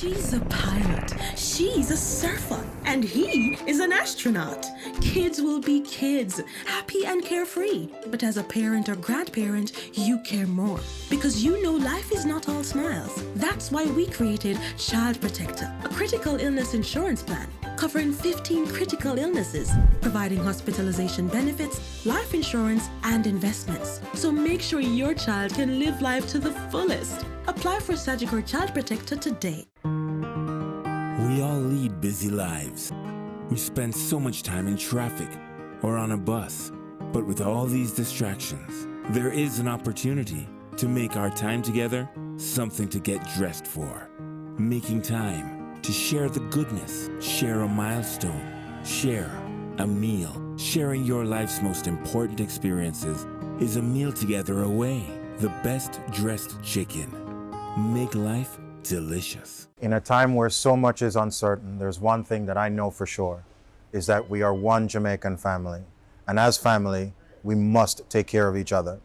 She's a pilot, she's a surfer, and he is an astronaut. Kids will be kids, happy and carefree. But as a parent or grandparent, you care more because you know life is not all smiles. That's why we created Child Protector, a critical illness insurance plan covering 15 critical illnesses, providing hospitalization benefits, life insurance, and investments. So make sure your child can live life to the fullest. Apply for Sagicor Child Protector today. We all lead busy lives. We spend so much time in traffic or on a bus. But with all these distractions, there is an opportunity to make our time together something to get dressed for. Making time to share the goodness, share a milestone, share a meal. Sharing your life's most important experiences is a meal together away. The best dressed chicken. Make life delicious. In a time where so much is uncertain, there's one thing that I know for sure, is that we are one Jamaican family. And as family, we must take care of each other.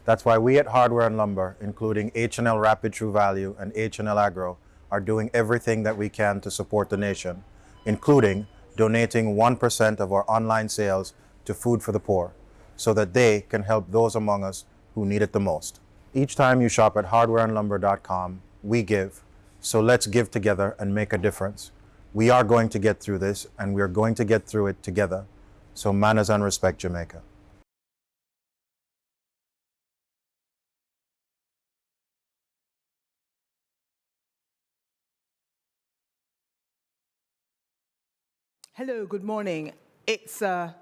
That's why we at Hardware and Lumber, including H&L Rapid True Value and H&L Agro, are doing everything that we can to support the nation, including donating 1% of our online sales to Food for the Poor, so that they can help those among us who need it the most. Each time you shop at hardwareandlumber.com, we give. So let's give together and make a difference. We are going to get through this, and we are going to get through it together. So manners and respect, Jamaica. Hello, good morning. It's a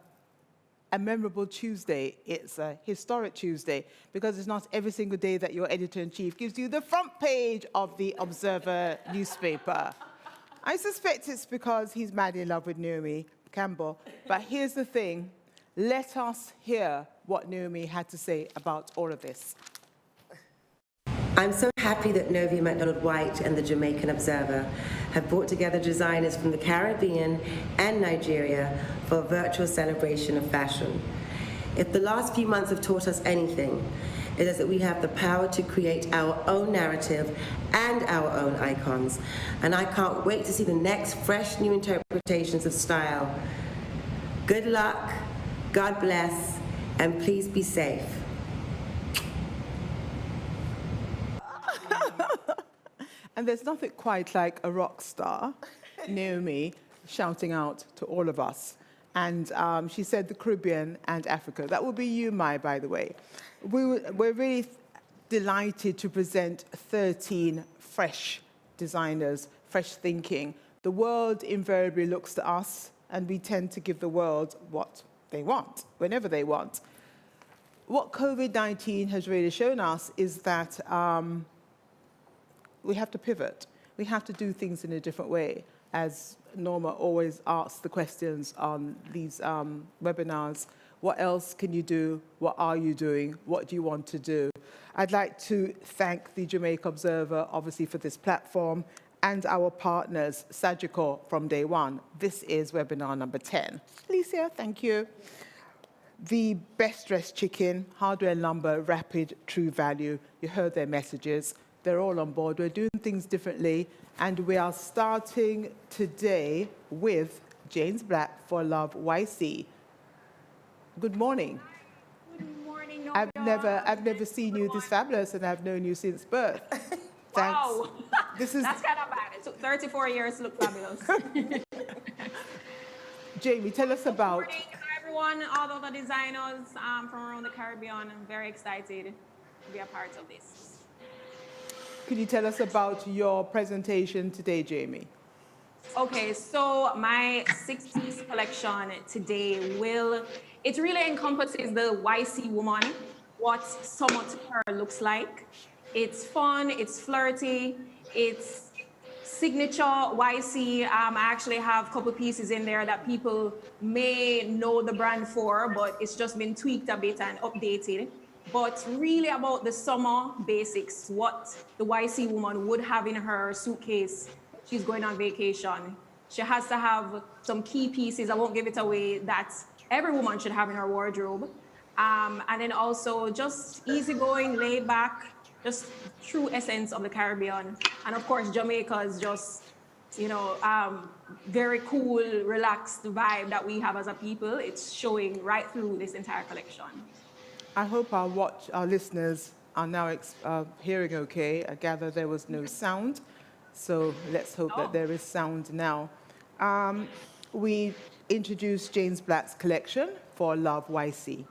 memorable Tuesday. It's a historic Tuesday because it's not every single day that your editor-in-chief gives you the front page of the Observer newspaper. I suspect it's because he's madly in love with Naomi Campbell. But here's the thing. Let us hear what Naomi had to say about all of this. I'm so happy that Novia MacDonald-White and the Jamaican Observer have brought together designers from the Caribbean and Nigeria for a virtual celebration of fashion. If the last few months have taught us anything, it is that we have the power to create our own narrative and our own icons. And I can't wait to see the next fresh new interpretations of style. Good luck, God bless, and please be safe. And there's nothing quite like a rock star, Naomi, shouting out to all of us. And she said the Caribbean and Africa. That will be you, Mai, by the way. We're really delighted to present 13 fresh designers, fresh thinking. The world invariably looks to us, and we tend to give the world what they want, whenever they want. What COVID-19 has really shown us is that we have to pivot. We have to do things in a different way. As Norma always asks the questions on these webinars, what else can you do? What are you doing? What do you want to do? I'd like to thank the Jamaica Observer, obviously, for this platform, and our partners, Sagicor, from day one. This is webinar number 10. Alicia, thank you. The Best Dressed Chicken, Hardware and Lumber, Rapid True Value. You heard their messages. They're all on board. We're doing things differently, and we are starting today with James Black for Love YC. Good morning. Good morning, I've never seen you this fabulous, and I've known you since birth. Thanks. Wow, that's kind of bad. It took 34 years to look fabulous. Jamie, tell us about. Good morning, everyone, all of the designers from around the Caribbean. I'm very excited to be a part of this. Could you tell us about your presentation today, Jamie? Okay, so my 60s collection today it really encompasses the YC woman, what summer to her looks like. It's fun, it's flirty, it's signature YC. I actually have a couple pieces in there that people may know the brand for, but it's just been tweaked a bit and updated. But really about the summer basics, what the YC woman would have in her suitcase. She's going on vacation. She has to have some key pieces, I won't give it away, that every woman should have in her wardrobe. And then also just easygoing, laid back, just true essence of the Caribbean. And of course, Jamaica is just, very cool, relaxed vibe that we have as a people. It's showing right through this entire collection. I hope our listeners are now hearing okay. I gather there was no sound, so let's hope that there is sound now. We introduced James Black's collection for Love YC.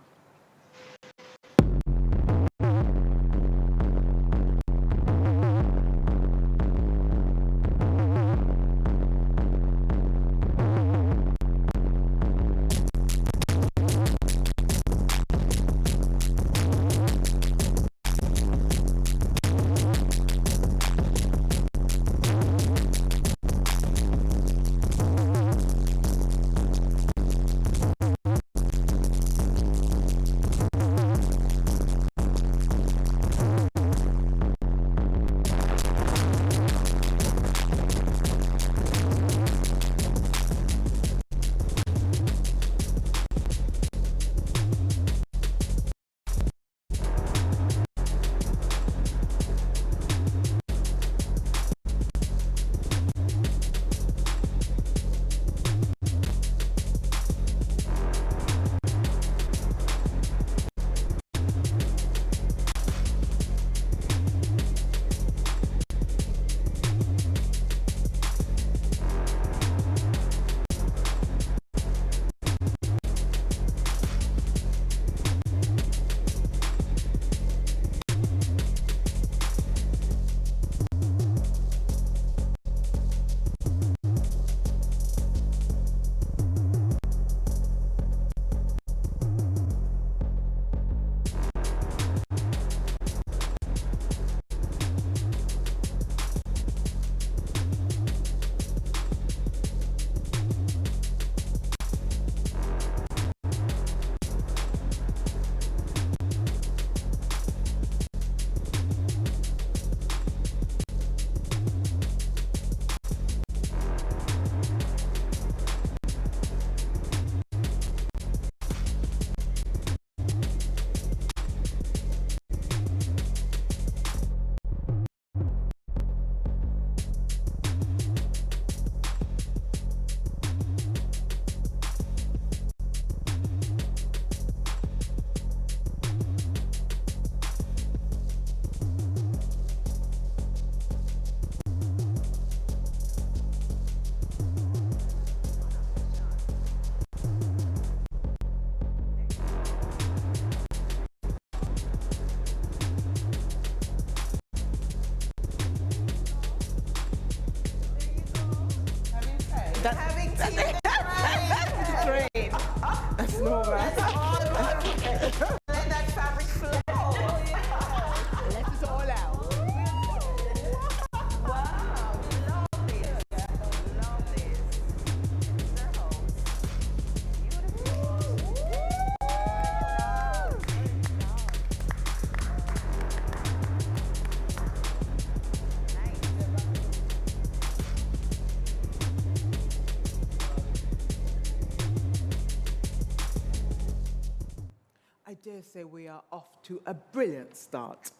I dare say we are off to a brilliant start.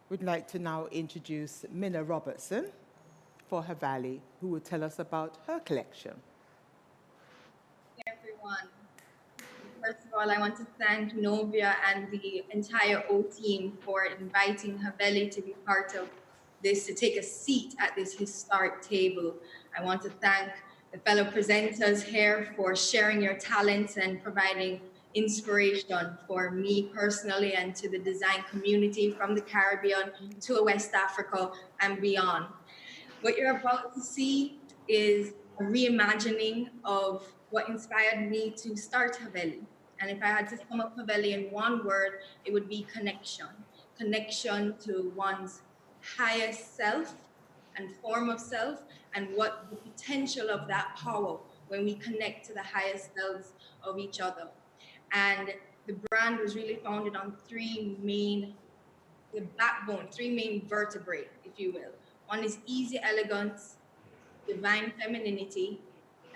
We'd like to now introduce Minna Robertson for her Valley, who will tell us about her collection. Hey everyone. First of all, I want to thank Novia and the entire O team for inviting Haveli to be part of this, to take a seat at this historic table. I want to thank the fellow presenters here for sharing your talents and providing inspiration for me personally and to the design community from the Caribbean to West Africa and beyond. What you're about to see is a reimagining of what inspired me to start Haveli. And if I had to sum up Haveli in one word, it would be connection. Connection to one's highest self and form of self, and what the potential of that power when we connect to the highest selves of each other. And the brand was really founded on three main vertebrae, if you will. One is easy elegance, divine femininity,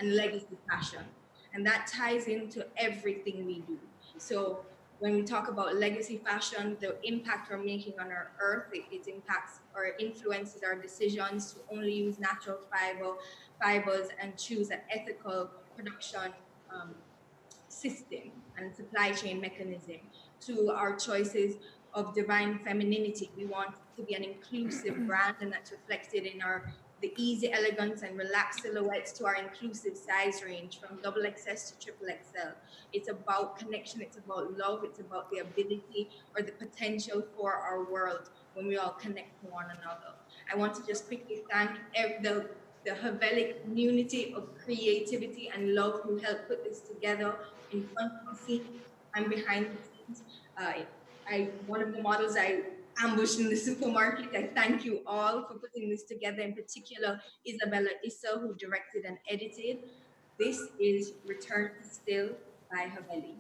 and legacy passion. And that ties into everything we do. So when we talk about legacy fashion, the impact we're making on our earth, it impacts or influences our decisions to only use natural fibers and choose an ethical production system and supply chain mechanism, to our choices of divine femininity. We want to be an inclusive brand, and that's reflected in the easy elegance and relaxed silhouettes to our inclusive size range from XXS to XXL. It's about connection, it's about love, it's about the ability or the potential for our world when we all connect to one another. I want to just quickly thank the Haveli community of creativity and love who helped put this together in front of the scenes and behind the scenes. One of the models I ambushed in the supermarket. I thank you all for putting this together, in particular Isabella Issa, who directed and edited. This is Return to Still by Haveli.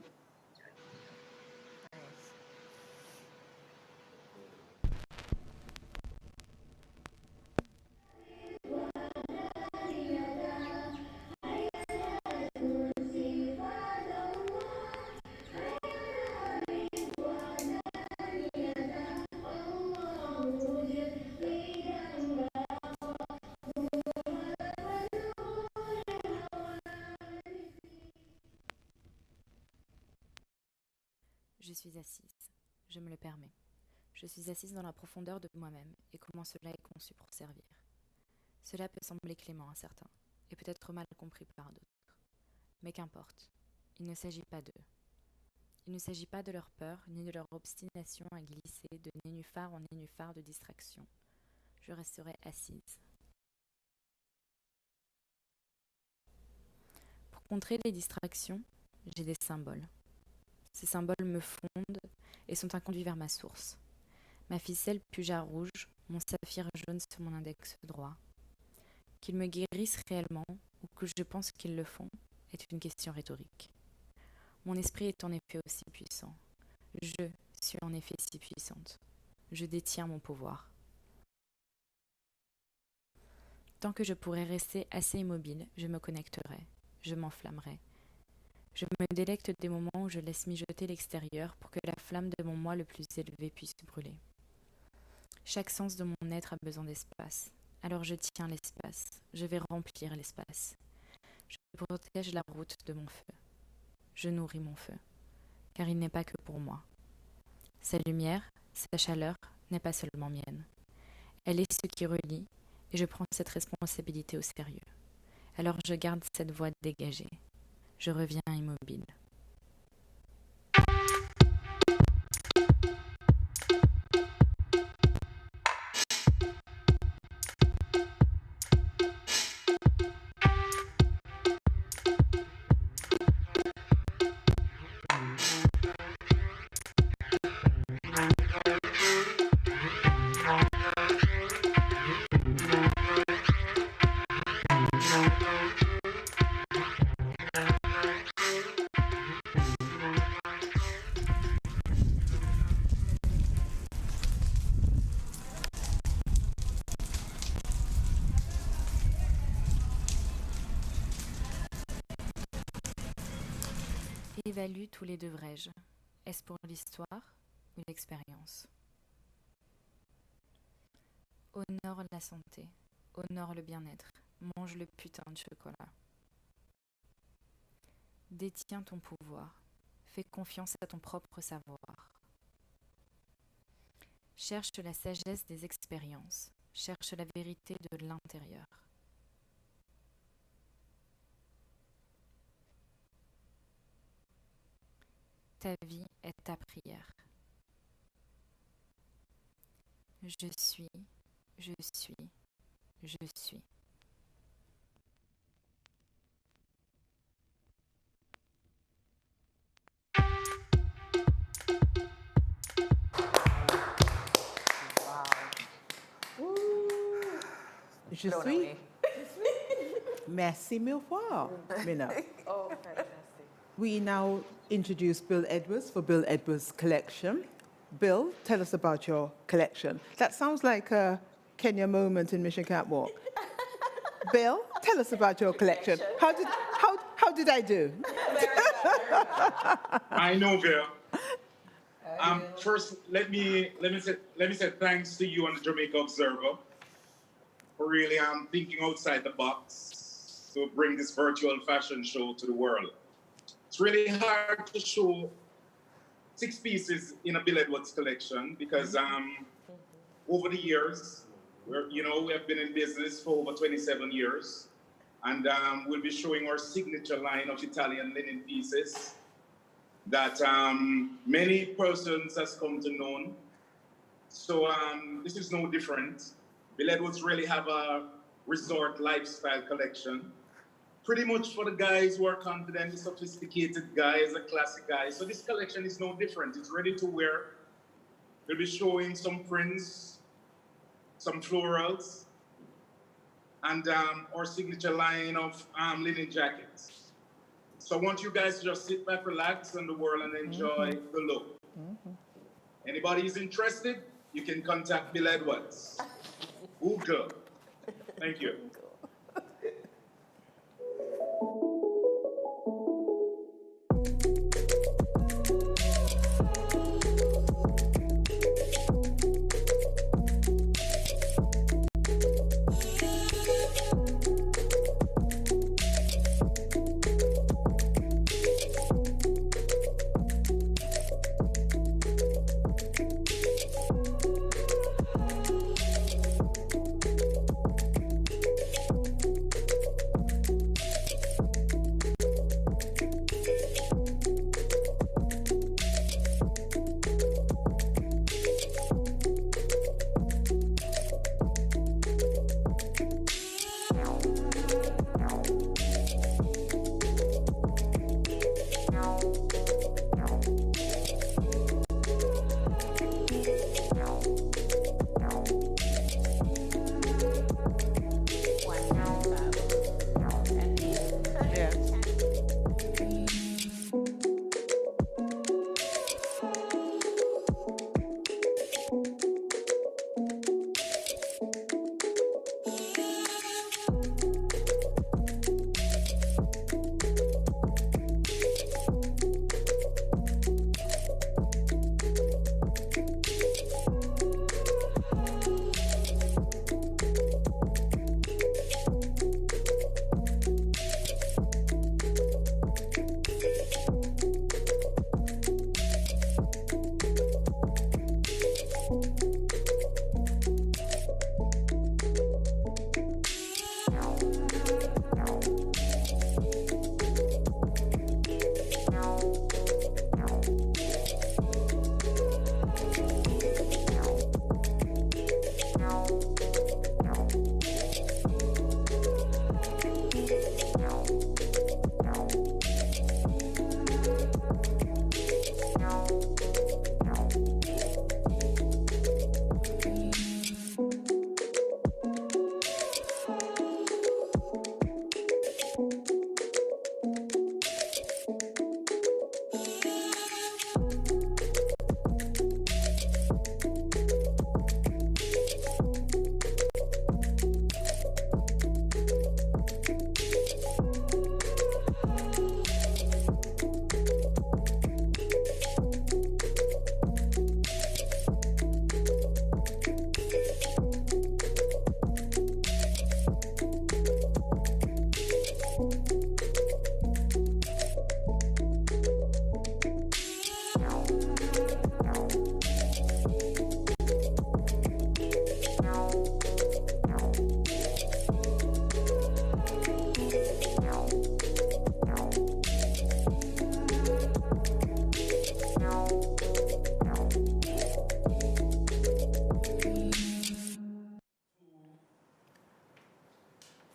Je suis assise, je me le permets. Je suis assise dans la profondeur de moi-même et comment cela est conçu pour servir. Cela peut sembler clément à certains, et peut-être mal compris par d'autres. Mais qu'importe, il ne s'agit pas d'eux. Il ne s'agit pas de leur peur, ni de leur obstination à glisser de nénuphar en nénuphar de distraction. Je resterai assise. Pour contrer les distractions, j'ai des symboles. Ces symboles me fondent et sont un conduit vers ma source. Ma ficelle puja rouge, mon saphir jaune sur mon index droit. Qu'ils me guérissent réellement, ou que je pense qu'ils le font, est une question rhétorique. Mon esprit est en effet aussi puissant. Je suis en effet si puissante. Je détiens mon pouvoir. Tant que je pourrai rester assez immobile, je me connecterai, je m'enflammerai. Je me délecte des moments où je laisse mijoter l'extérieur pour que la flamme de mon moi le plus élevé puisse brûler. Chaque sens de mon être a besoin d'espace. Alors je tiens l'espace. Je vais remplir l'espace. Je protège la route de mon feu. Je nourris mon feu. Car il n'est pas que pour moi. Sa lumière, sa chaleur n'est pas seulement mienne. Elle est ce qui relie et je prends cette responsabilité au sérieux. Alors je garde cette voix dégagée. Je reviens immobile. Évalue tous les devrais-je. Est-ce pour l'histoire ou l'expérience? Honore la santé, honore le bien-être, mange le putain de chocolat. Détiens ton pouvoir, fais confiance à ton propre savoir. Cherche la sagesse des expériences, cherche la vérité de l'intérieur. Ta vie est ta prière. Je suis, je suis, je suis. Je suis. Merci mille fois, Minna. Oh, fantastic. We now introduce Bill Edwards for Bill Edwards' collection. Bill, tell us about your collection. That sounds like a Kenya moment in Mission Catwalk. Bill, tell us about your collection. How did I do? I know, Bill. First, let me say thanks to you and the Jamaica Observer for really thinking outside the box to bring this virtual fashion show to the world. It's really hard to show 6 pieces in a Bill Edwards collection because over the years, we have been in business for over 27 years, and we'll be showing our signature line of Italian linen pieces that many persons has come to know. So this is no different. Bill Edwards really have a resort lifestyle collection, pretty much for the guys who are confident, the sophisticated guys, the classic guys. So this collection is no different. It's ready to wear. We'll be showing some prints, some florals, and our signature line of linen jackets. So I want you guys to just sit back, relax in the world, and enjoy the look. Anybody is interested, you can contact Bill Edwards. Google. Thank you.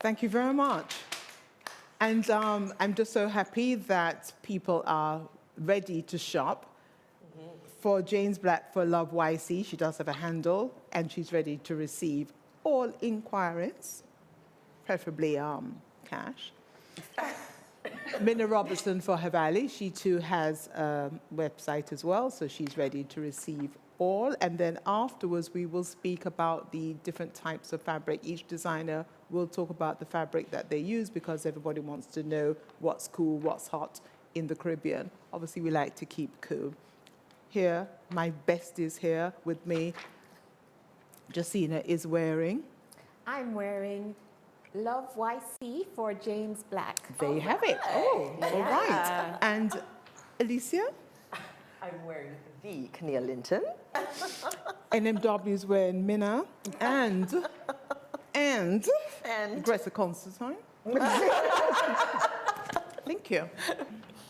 Thank you very much. And I'm just so happy that people are ready to shop. For James Black for Love YC, she does have a handle, and she's ready to receive all inquiries, preferably cash. Minna Robertson for Havali, she too has a website as well, so she's ready to receive all. And then afterwards, we will speak about the different types of fabric. Each designer will talk about the fabric that they use because everybody wants to know what's cool, what's hot in the Caribbean. Obviously, we like to keep cool. here, my besties here with me, Jacina is wearing. I'm wearing Love YC for James Black. There you have it. Oh, all right. And Alicia? I'm wearing the Kenya Linton. NMW is wearing Minna and Greta Constantine. Thank you.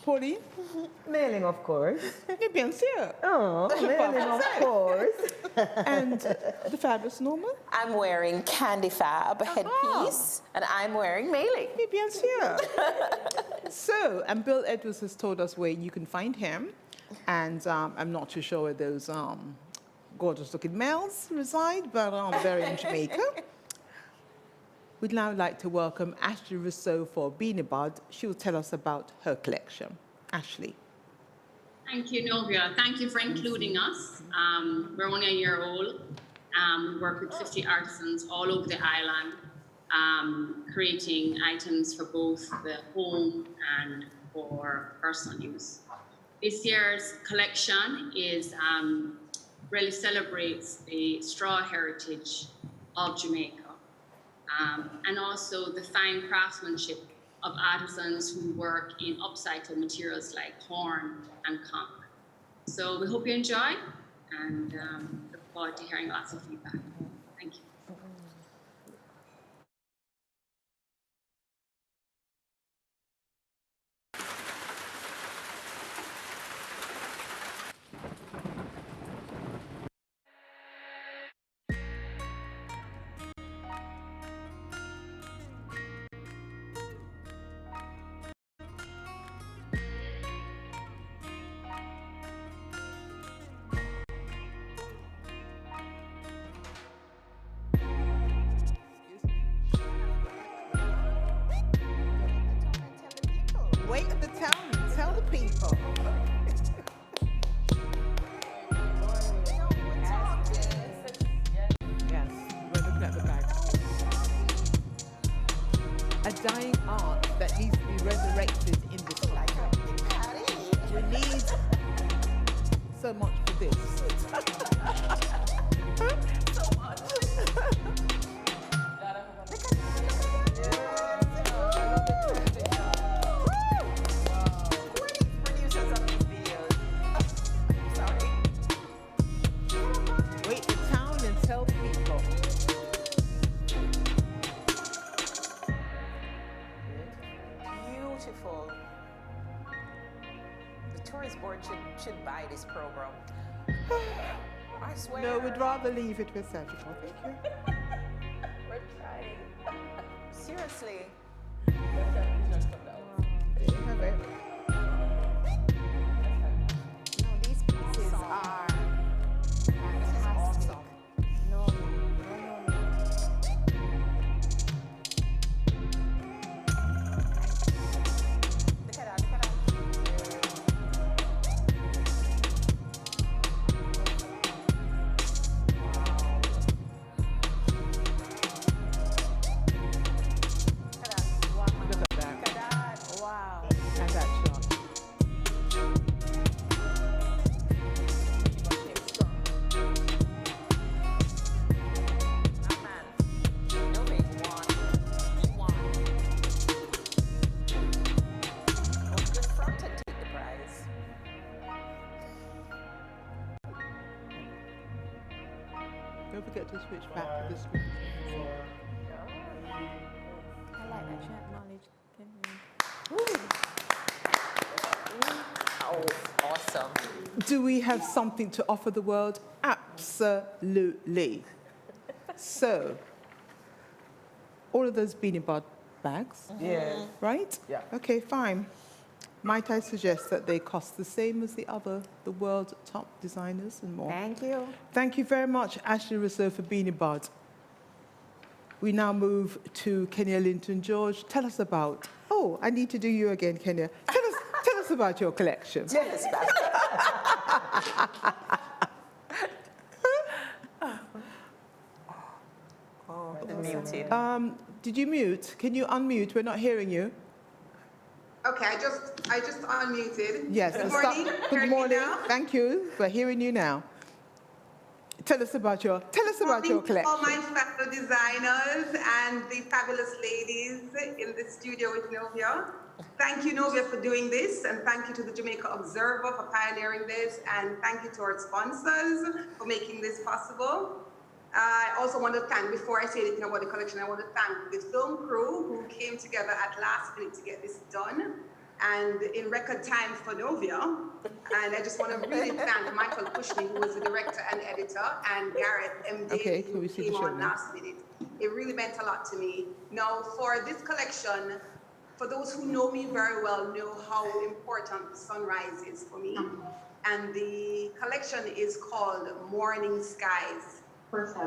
Pauline? Mailing, of course. Bien sûr. Oh, mailing, of course. And the fabulous Norma? I'm wearing Candy Fab headpiece, and I'm wearing Mailing. Bien sûr. So, and Bill Edwards has told us where you can find him, and I'm not too sure where those gorgeous-looking males reside, but they're in Jamaica. We'd now like to welcome Ashley Rousseau for Beanie Bud. She will tell us about her collection. Ashley. Thank you, Novia. Thank you for including us. We're only a year old. We work with 50 artisans all over the island, creating items for both the home and for personal use. This year's collection is really celebrates the straw heritage of Jamaica. And also the fine craftsmanship of artisans who work in upcycled materials like horn and conch. So we hope you enjoy, and look forward to hearing lots of feedback. Thank you. Wait at the town and tell the people. Yes, we're looking at the bag. A dying art that needs to be resurrected in this life. We need so much for this. So much. Wait the town and tell people. Beautiful. The tourist board should buy this program. I swear. No, we'd rather leave it with Surgical. Thank you. We're trying. Seriously. There you have it. No, these pieces are fantastic. No. Look at that, look at that. Look at that. Look at that. Wow. And that shot. Don't forget to switch back to this one. I like that you acknowledge. Oh, awesome. Do we have something to offer the world? Absolutely. So, all of those Beanie Bud bags, Yeah. right? Yeah. Okay, fine. Might I suggest that they cost the same as the world's top designers and more? Thank you. Thank you very much, Ashley Rousseau, for Beanie Bud. We now move to Kenya Linton George. Tell us about. Oh, I need to do you again, Kenya. Tell us about your collection. Yes, oh, muted. Did you mute? Can you unmute? We're not hearing you. Okay, I just I just unmuted. Yes. Good and morning. Good Heard me morning. now? Thank you. We're hearing you now. Tell us about your Morning to all collection. my fellow designers and the fabulous ladies in the studio with Novia. Thank you, Novia, for doing this, and thank you to the Jamaica Observer for pioneering this, and thank you to our sponsors for making this possible. I also want to thank, before I say anything about the collection, I want to thank the film crew who came together at last minute to get this done, and in record time for Novia. And I just want to really thank Michael Cushman, who was the director and editor, and Gareth M. Davies, who came on last minute. It really meant a lot to me. Now, for this collection, for those who know me very well, know how important the sunrise is for me. And the collection is called Morning Skies.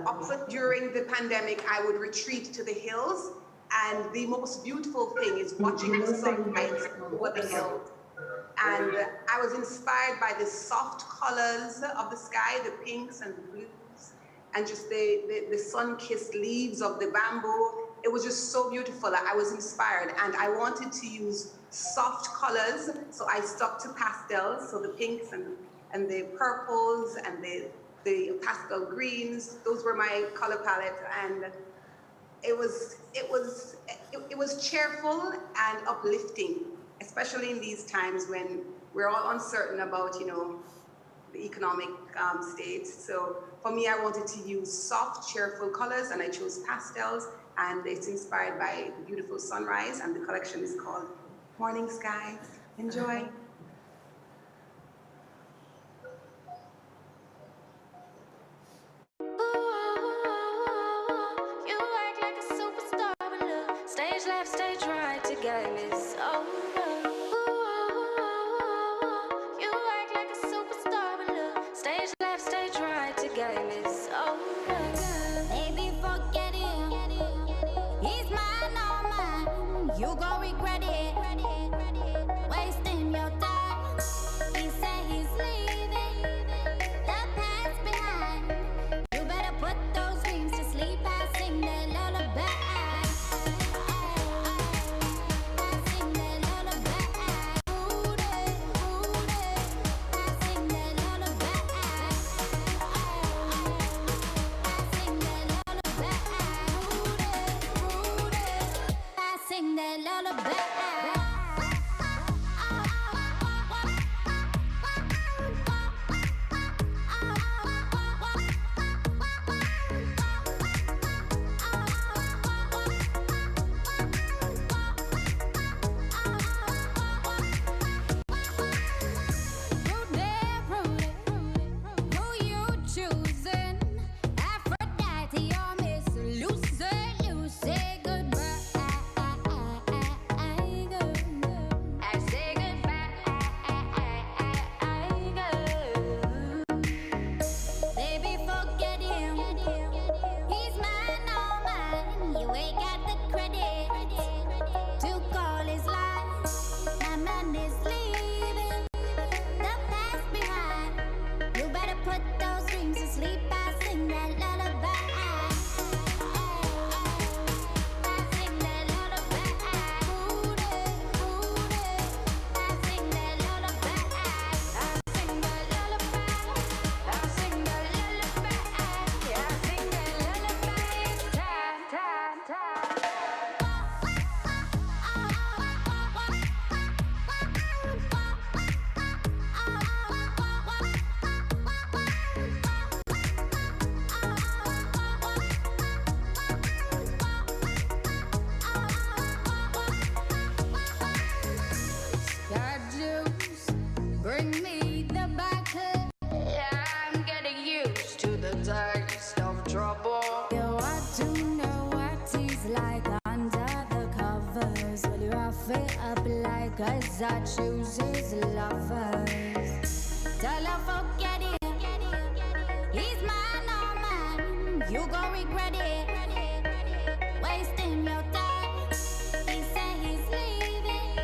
Also, during the pandemic, I would retreat to the hills, and the most beautiful thing is watching the sunrise over the hill. And I was inspired by the soft colors of the sky, the pinks and the blues, and just the sun-kissed leaves of the bamboo. It was just so beautiful that I was inspired, and I wanted to use soft colors, so I stuck to pastels, so the pinks and the purples and the pastel greens. Those were my color palette, and it was cheerful and uplifting, especially in these times when we're all uncertain about, you know, the economic state. So for me, I wanted to use soft, cheerful colors, and I chose pastels, and it's inspired by the beautiful sunrise, and the collection is called Morning Skies. Enjoy. Stage left, stage right, the game is over. You act like a superstar, but look, stage left, stage right, the game is over. Baby, forget it. He's mine, all mine. You gon' regret it. Wasting your time. He said he's leaving. The past behind. You better put those dreams to sleep. I sing that lullaby. Sing that lullaby. Who you choosing? Aphrodite or Miss Lucy? Lucy, goodbye. I say goodbye. Baby, forget him. He's mine, all mine. You ain't got the credit to call his line. My man is leaving the past behind. You better put those dreams to sleep. I sing that lullaby. Got juice, bring me the bottle. Yeah, I'm getting used to the taste of trouble. Yo, I do know what he's like under the covers. Will you rough it up like us? I choose his lovers. Tell her forget it. He's mine, all mine. You gon' regret it. Wasting your time. He said he's leaving.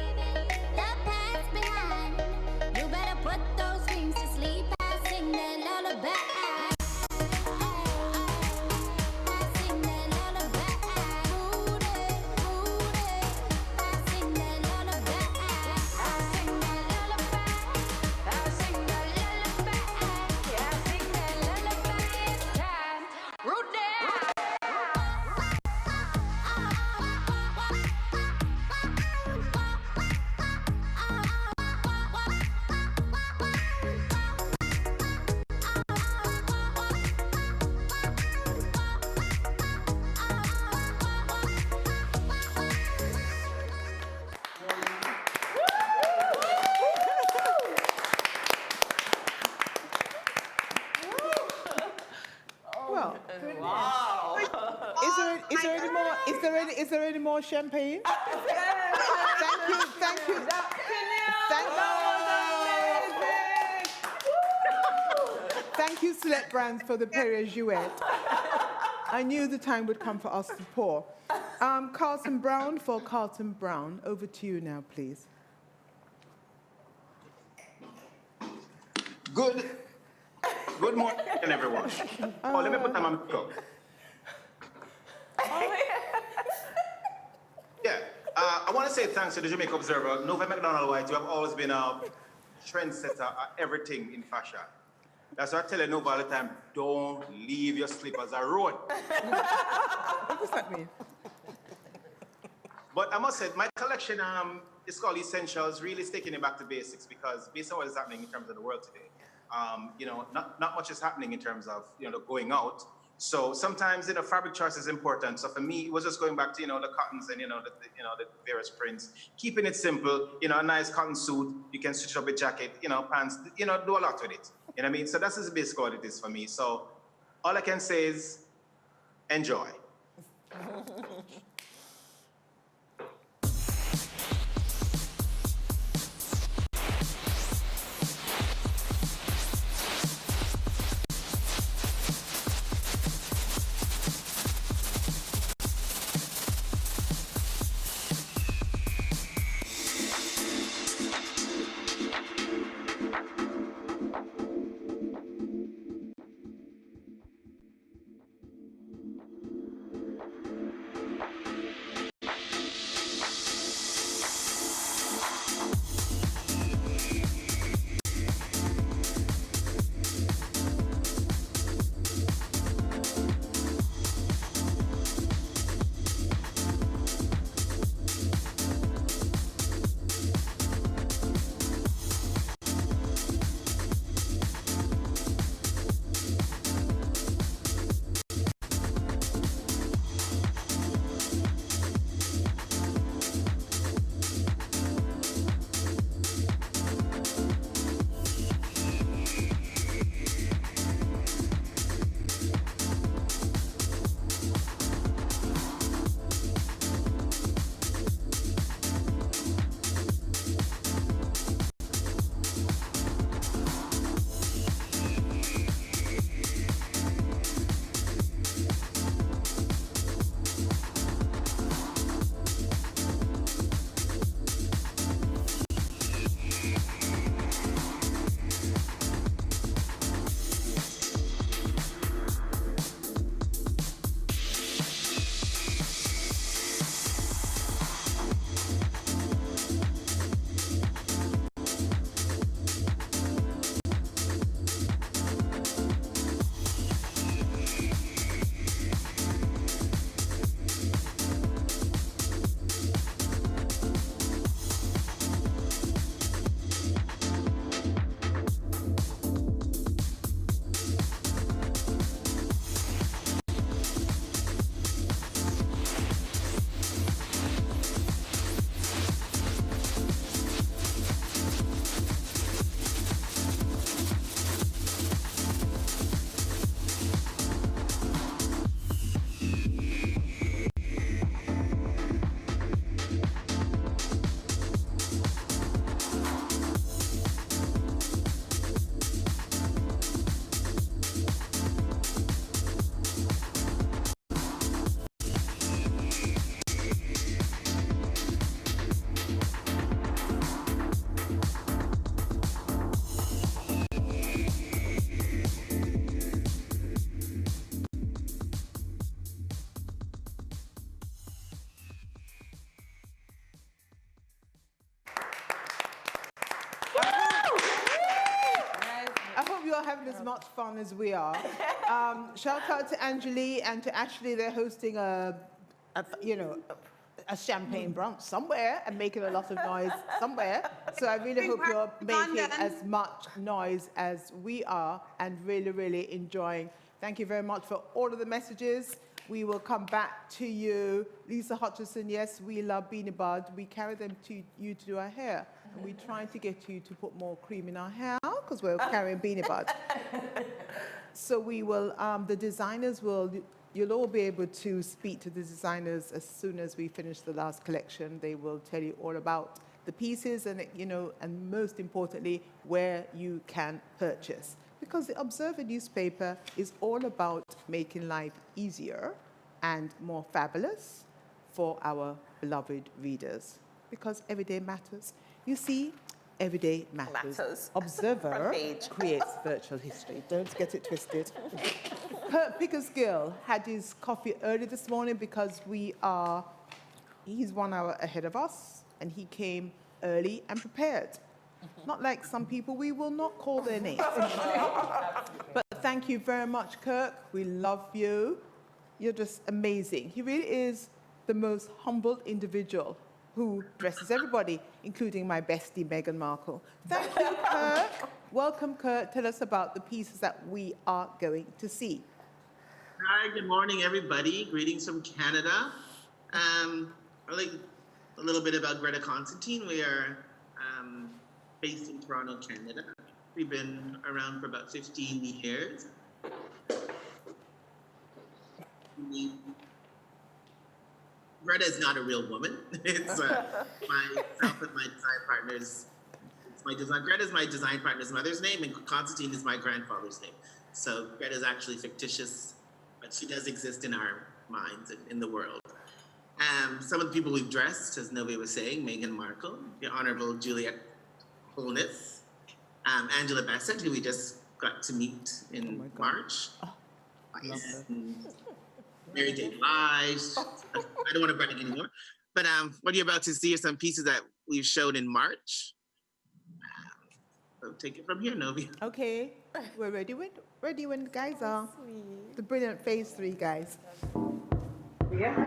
The past behind. You better put those dreams to sleep. I sing that lullaby. I sing that lullaby. Well, Wow. is there any more champagne? Thank you. Thank you, Select Brands, for the Perrier Jouet. I knew the time would come for us to pour. Carlton Brown for Carlton Brown. Over to you now, please. Good morning, everyone. Let me put them on the cup. I want to say thanks to the Jamaica Observer. Novia McDonald-White, you have always been a trendsetter at everything in fashion. That's why I tell you, Nova, all the time, don't leave your slippers a road. What does that mean? But I must say, my collection is called Essentials, really taking it back to basics, because based on what is happening in terms of the world today, not much is happening in terms of, going out. So sometimes, fabric choice is important. So for me, it was just going back to, the cottons and, the various prints, keeping it simple, a nice cotton suit, you can switch up a jacket, pants, do a lot with it. You know what I mean? So that's just basically what it is for me. So all I can say is enjoy. You're having as much fun as we are. Shout out to Angeli and to Ashley. They're hosting a champagne brunch somewhere and making a lot of noise somewhere. So I really hope you're making as much noise as we are and really, really enjoying. Thank you very much for all of the messages. We will come back to you. Lisa Hutchison, yes, we love Beanie Bud. We carry them to you to do our hair. And we're trying to get you to put more cream in our hair because we're carrying Beanie Bud. So we will, the designers will, you'll all be able to speak to the designers as soon as we finish the last collection. They will tell you all about the pieces and, you know, and most importantly, where you can purchase. Because the Observer newspaper is all about making life easier and more fabulous for our beloved readers. Because every day matters. You see, every day matters. Observer creates virtual history. Don't get it twisted. Kurt Pickersgill had his coffee early this morning because he's 1 hour ahead of us, and he came early and prepared. Not like some people, we will not call their names. But thank you very much, Kirk. We love you. You're just amazing. He really is the most humble individual who dresses everybody, including my bestie, Meghan Markle. Thank you, Kirk. Welcome, Kirk. Tell us about the pieces that we are going to see. Hi, good morning, everybody. Greetings from Canada. I'd like a little bit about Greta Constantine. We are based in Toronto, Canada. We've been around for about 15 years. Greta is not a real woman. It's myself and my design partners. Greta is my design partner's mother's name, and Constantine is my grandfather's name. So Greta is actually fictitious, but she does exist in our minds and in the world. Some of the people we've dressed, as Novia was saying, Meghan Markle, the Honorable Juliette Holness, Angela Bassett, who we just got to meet in March. Mary J. Blige. I don't want to brag anymore. But what you're about to see are some pieces that we've showed in March. So take it from here, Novia. Okay, we're ready when the guys are. The brilliant Phase 3 guys. Yeah.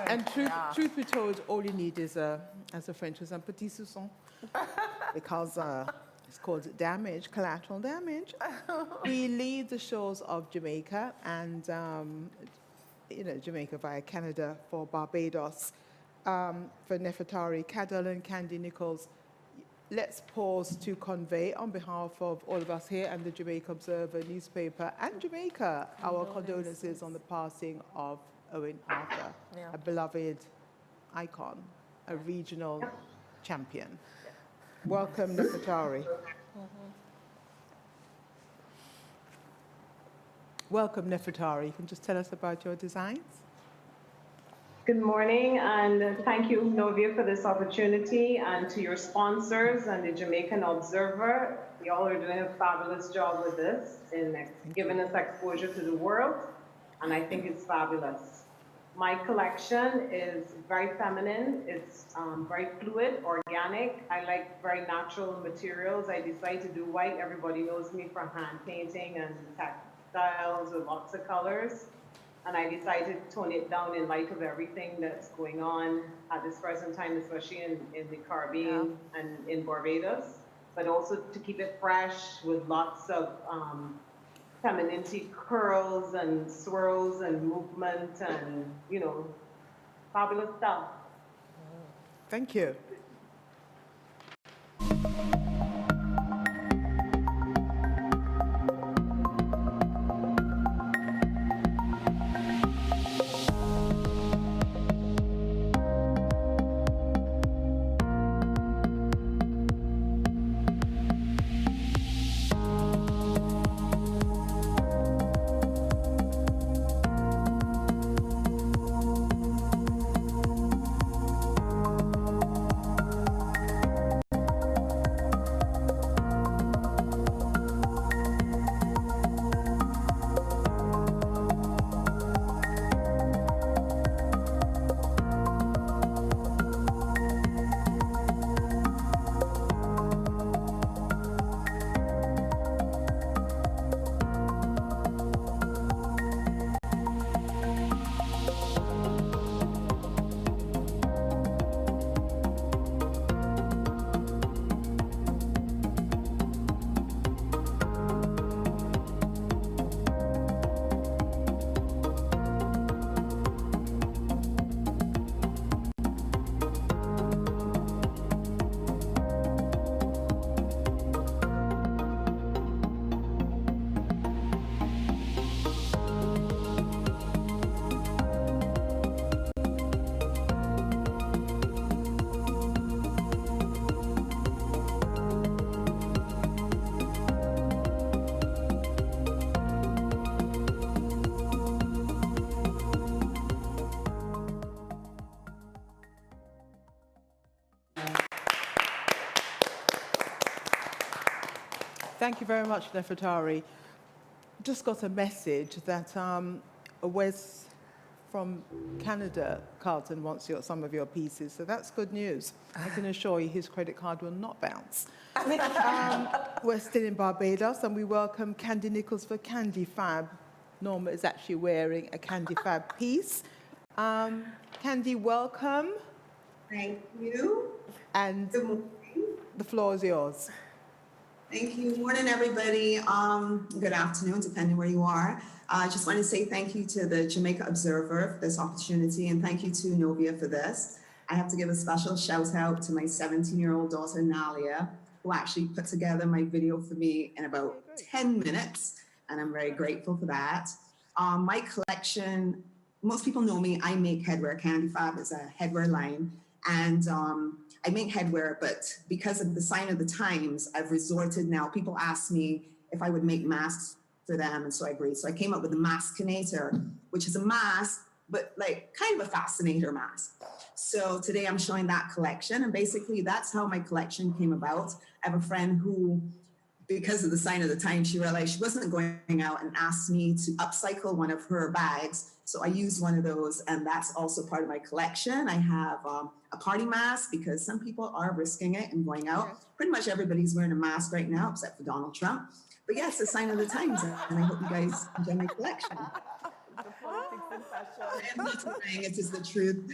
And truth be told, all you need is, as the French was, un petit soupçon, because it's called damage, collateral damage. We leave the shores of Jamaica and, Jamaica via Canada for Barbados, for Nefertari, Cadell and Candy Nichols. Let's pause to convey, on behalf of all of us here and the Jamaica Observer newspaper and Jamaica, our condolences on the passing of Owen Arthur, a beloved icon, a regional champion. Welcome, Nefertari. Welcome, Nefertari. You can just tell us about your designs. Good morning, and thank you, Novia, for this opportunity, and to your sponsors and the Jamaican Observer. Y'all are doing a fabulous job with this in giving us exposure to the world, and I think it's fabulous. My collection is very feminine. It's very fluid, organic. I like very natural materials. I decided to do white. Everybody knows me for hand painting and textiles with lots of colors. And I decided to tone it down in light of everything that's going on at this present time, especially in the Caribbean and in Barbados, but also to keep it fresh with lots of femininity, curls and swirls and movement and, fabulous stuff. Thank you. Thank you very much, Nefertari. Just got a message that Wes from Canada, Carlton, wants some of your pieces, so that's good news. I can assure you his credit card will not bounce. We're still in Barbados, and we welcome Candy Nichols for Candy Fab. Norma is actually wearing a Candy Fab piece. Candy, welcome. Thank you. And the floor is yours. Thank you. Morning, everybody. Good afternoon, depending where you are. I just want to say thank you to the Jamaica Observer for this opportunity, and thank you to Novia for this. I have to give a special shout out to my 17-year-old daughter, Nalia, who actually put together my video for me in about 10 minutes, and I'm very grateful for that. My collection, most people know me, I make headwear. Candy Fab is a headwear line, and I make headwear, but because of the sign of the times, I've resorted now. People ask me if I would make masks for them, and so I agreed. So I came up with the Maskinator, which is a mask, but like kind of a fascinator mask. So today I'm showing that collection, and basically that's how my collection came about. I have a friend who, because of the sign of the time, she realized she wasn't going out and asked me to upcycle one of her bags. So I used one of those, and that's also part of my collection. I have a party mask because some people are risking it and going out. Pretty much everybody's wearing a mask right now, except for Donald Trump. But yeah, it's a sign of the times, and I hope you guys enjoy my collection. I am not lying, it is the truth.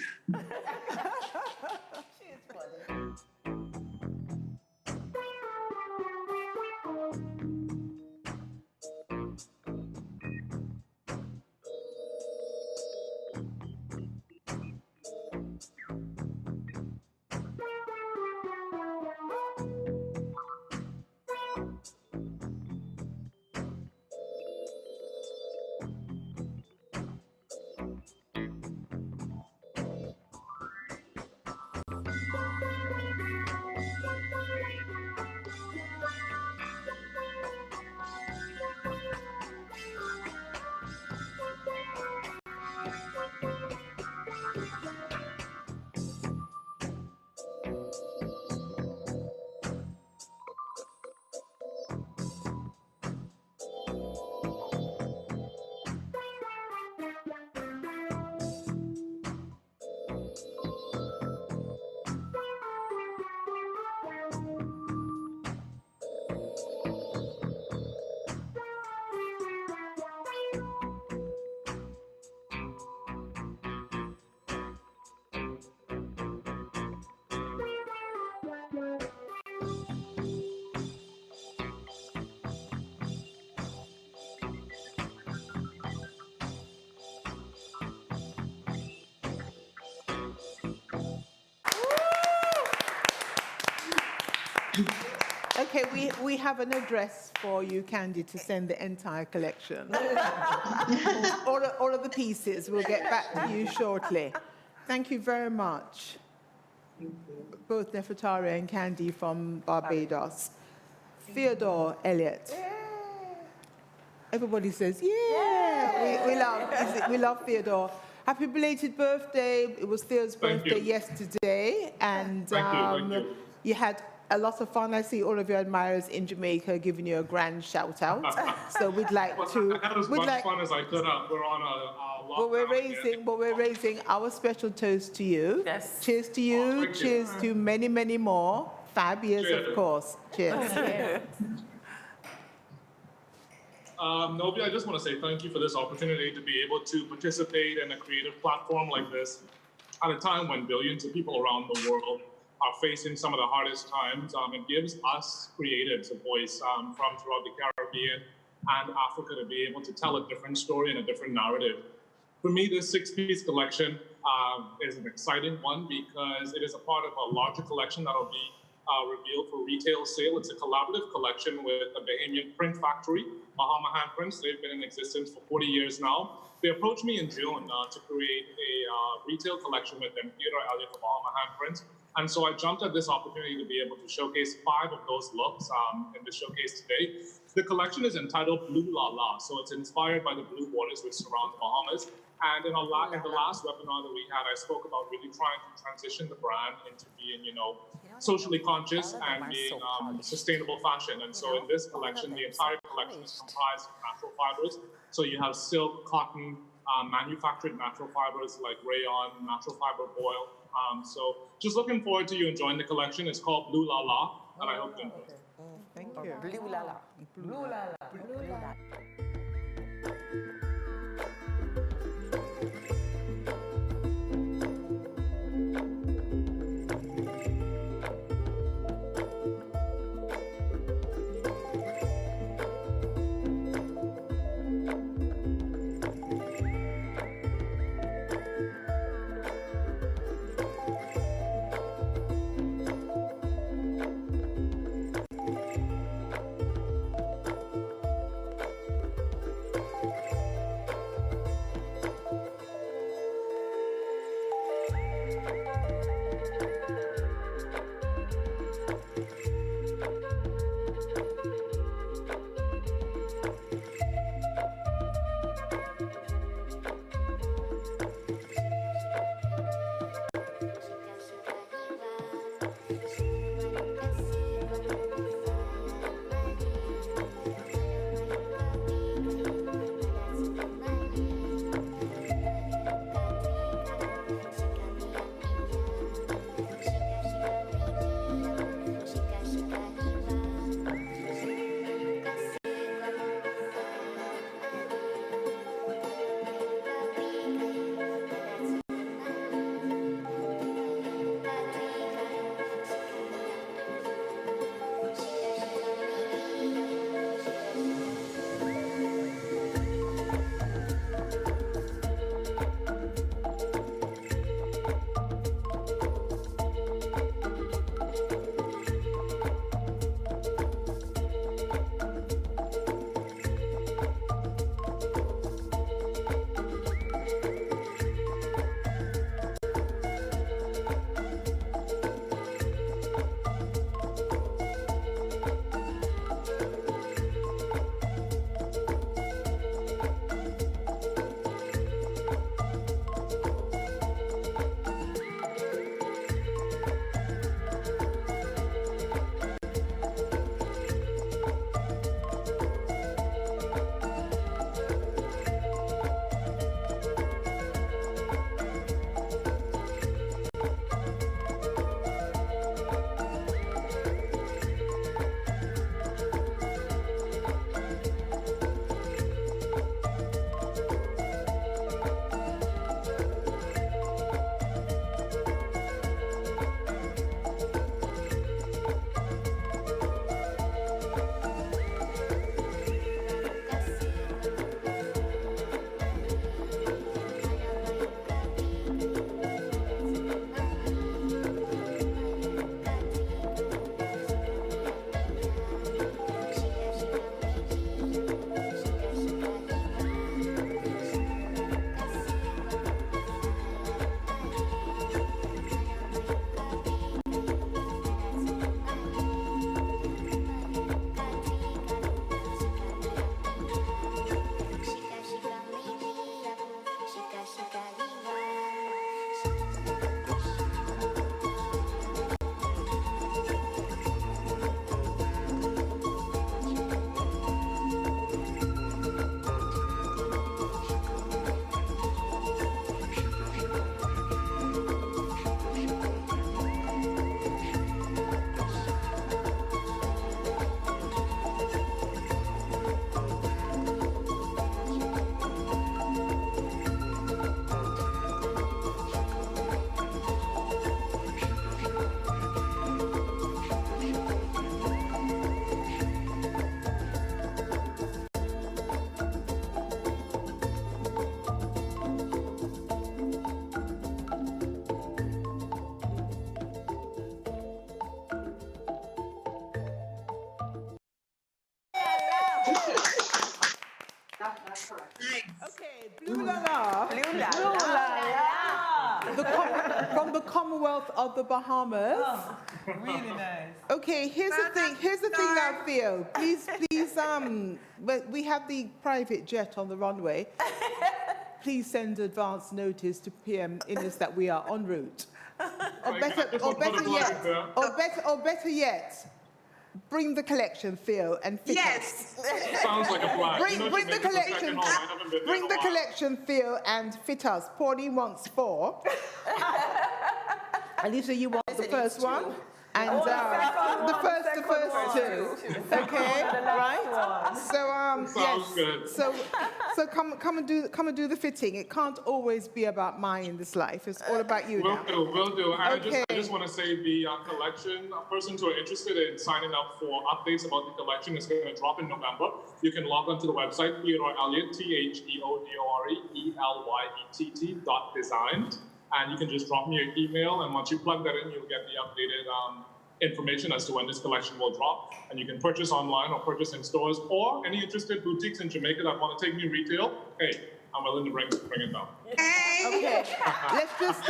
Okay, we have an address for you, Candy, to send the entire collection. all of the pieces. We'll get back to you shortly. Thank you very much. Both Nefertari and Candy from Barbados. Theodore Elliott. Everybody says, yeah. We love Theodore. Happy belated birthday. It was Theo's birthday yesterday. And Thank you. You had a lot of fun. I see all of your admirers in Jamaica giving you a grand shout out. So we'd like to. I had as much fun as I could. We're on a lockdown. But we're raising our special toast to you. Yes. Cheers to you. Cheers to many, many more. Fab years, of course. Cheers. Novia, I just want to say thank you for this opportunity to be able to participate in a creative platform like this at a time when billions of people around the world are facing some of the hardest times. It gives us creatives a voice from throughout the Caribbean and Africa to be able to tell a different story and a different narrative. For me, this 6-piece collection is an exciting one because it is a part of a larger collection that will be revealed for retail sale. It's a collaborative collection with the Bahamian print factory, Bahama Hand Prints. They've been in existence for 40 years now. They approached me in June to create a retail collection with them, Theodore Elliott for Bahama Hand Prints. And so I jumped at this opportunity to be able to showcase 5 of those looks in the showcase today. The collection is entitled Blue La La, so it's inspired by the blue waters which surround the Bahamas. And in the last webinar that we had, I spoke about really trying to transition the brand into being, socially conscious and being sustainable fashion. And so in this collection, the entire collection is comprised of natural fibers. So you have silk, cotton, manufactured natural fibers like rayon, natural fiber voile. So just looking forward to you enjoying the collection. It's called Blue La La, and I hope you enjoy it. Thank you. Blue La La. Blue La La. Blue La La. That's correct. Okay, Blue La La. Blue La Blue La. La. From the Commonwealth of the Bahamas. Oh, really nice. Okay, here's the thing now, Theo. Please, we have the private jet on the runway. Please send advance notice to PM Innes that we are en route. Or better yet, bring the collection, Theo, and fit us. Sounds like a plan. Bring the collection. Bring the collection, Theo, and fit us. Pauline wants 4. Alicia, you want the first one? And the first 2, okay, right? So Sounds good. So come and do the fitting. It can't always be about mine in this life. It's all about you now. Will do. And Okay. I just want to say the collection, persons who are interested in signing up for updates about the collection is going to drop in November. You can log on to the website, Theodore Elliott, TheodoreElliott.design. And you can just drop me an email, and once you plug that in, you'll get the updated information as to when this collection will drop. And you can purchase online or purchase in stores, or any interested boutiques in Jamaica that want to take me retail. Hey, I'm willing to bring it down. Okay, let's just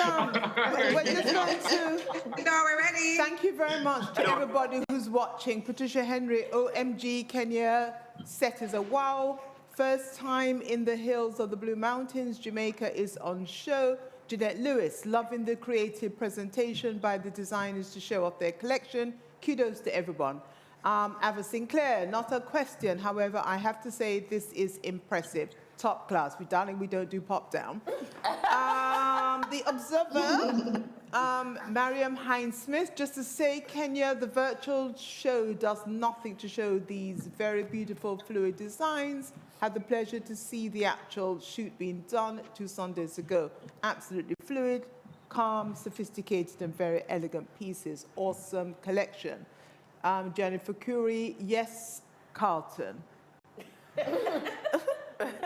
we're just going to. We're ready. Thank you very much to everybody who's watching. Patricia Henry, OMG Kenya, set as a wow. First time in the hills of the Blue Mountains, Jamaica is on show. Jeanette Lewis, loving the creative presentation by the designers to show off their collection. Kudos to everyone. Ava Sinclair, not a question. However, I have to say this is impressive. Top class. Darling, we don't do pop down. The Observer, Mariam Hines-Smith, just to say, Kenya, the virtual show does nothing to show these very beautiful fluid designs. Had the pleasure to see the actual shoot being done 2 Sundays ago. Absolutely fluid, calm, sophisticated, and very elegant pieces. Awesome collection. Jennifer Curry, yes, Carlton.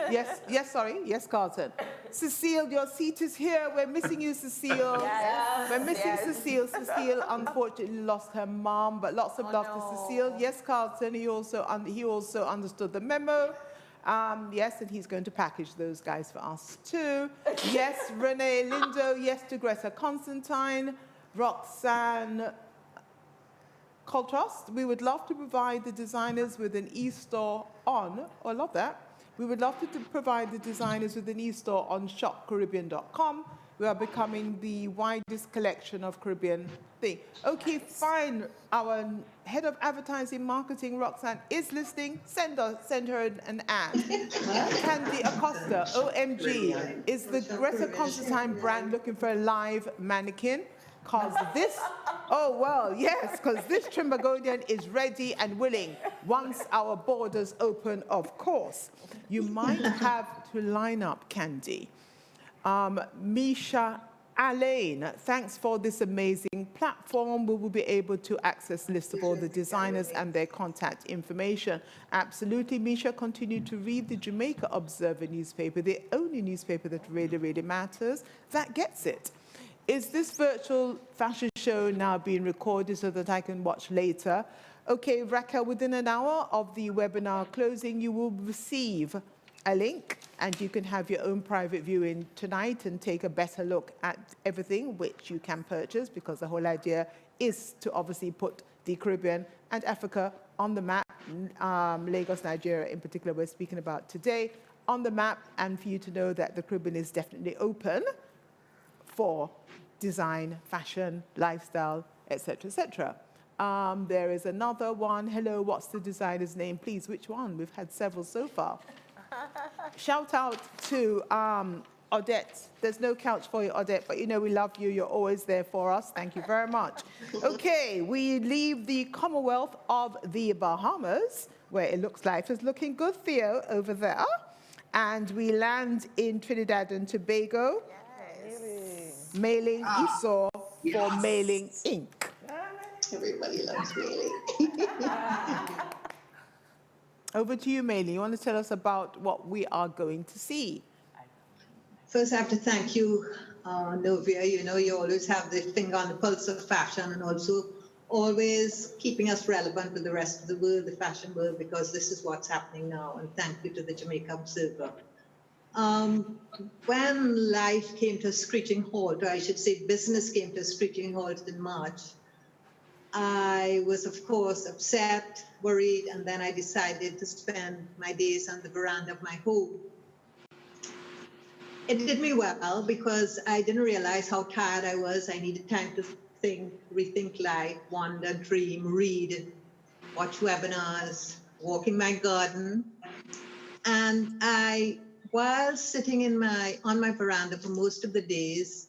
Yes, Carlton. Cecile, your seat is here. We're missing you, Cecile. Yes, We're missing yes. Cecile. Cecile unfortunately lost her mom, but lots of love to Cecile. Yes, Carlton. He also understood the memo. Yes, and he's going to package those guys for us too. Yes, Renee Lindo. Yes to Greta Constantine. Roxanne Coltrost. We would love to provide the designers with an e-store on. Oh, I love that. We would love to provide the designers with an e-store on shopcaribbean.com. We are becoming the widest collection of Caribbean thing. Okay, fine. Our head of advertising marketing, Roxanne, is listening. Send her an ad. Candy Acosta, OMG, is the Greta Constantine brand looking for a live mannequin? Because this, because this Trimbagonian is ready and willing once our borders open, of course. You might have to line up, Candy. Misha Alain, thanks for this amazing platform. We will be able to access lists of all the designers and their contact information. Absolutely, Misha, continue to read the Jamaica Observer newspaper, the only newspaper that really, really matters, that gets it. Is this virtual fashion show now being recorded so that I can watch later? Okay, Raquel, within an hour of the webinar closing, you will receive a link, and you can have your own private viewing tonight and take a better look at everything, which you can purchase, because the whole idea is to obviously put the Caribbean and Africa on the map. Lagos, Nigeria in particular, we're speaking about today, on the map, and for you to know that the Caribbean is definitely open for design, fashion, lifestyle, etc., etc. There is another one. Hello, what's the designer's name? Please, which one? We've had several so far. Shout out to Odette. There's no couch for you, Odette, but you know we love you. You're always there for us. Thank you very much. Okay, we leave the Commonwealth of the Bahamas, where it looks like it's looking good, Theo, over there. And we land in Trinidad and Tobago. Yes. Mailing Esau for Mailing Inc. Everybody loves Mailing. Over to you, Mailing. You want to tell us about what we are going to see? First, I have to thank you, Novia. You know, you always have the finger on the pulse of fashion, and also always keeping us relevant with the rest of the world, the fashion world, because this is what's happening now. And thank you to the Jamaica Observer. When life came to a screeching halt, or I should say business came to a screeching halt in March, I was, of course, upset, worried, and then I decided to spend my days on the veranda of my home. It did me well because I didn't realize how tired I was. I needed time to think, rethink life, wander, dream, read, watch webinars, walk in my garden. And while sitting on my veranda for most of the days,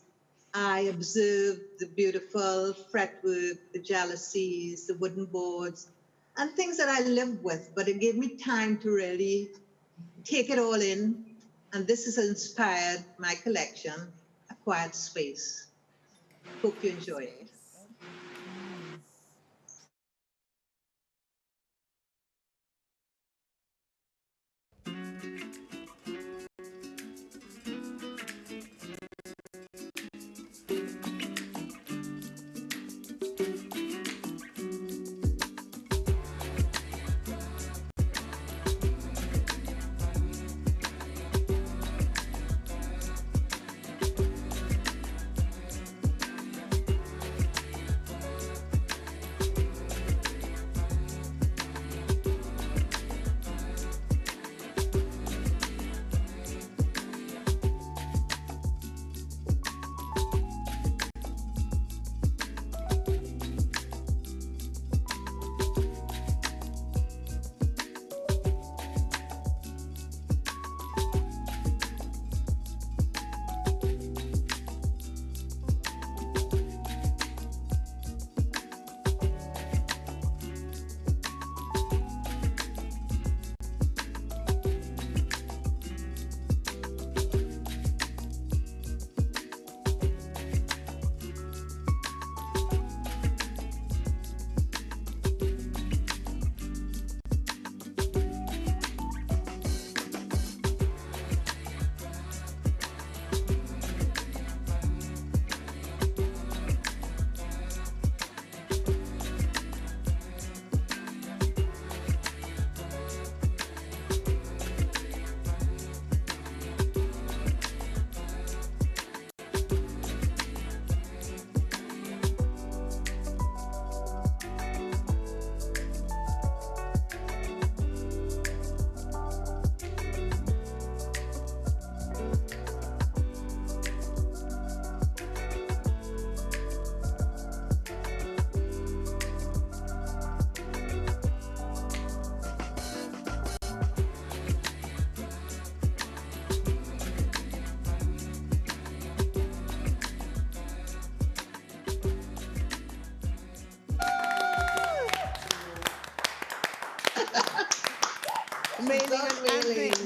I observed the beautiful fretwork, the jalousies, the wooden boards, and things that I lived with. But it gave me time to really take it all in. And this has inspired my collection, A Quiet Space. Hope you enjoy it.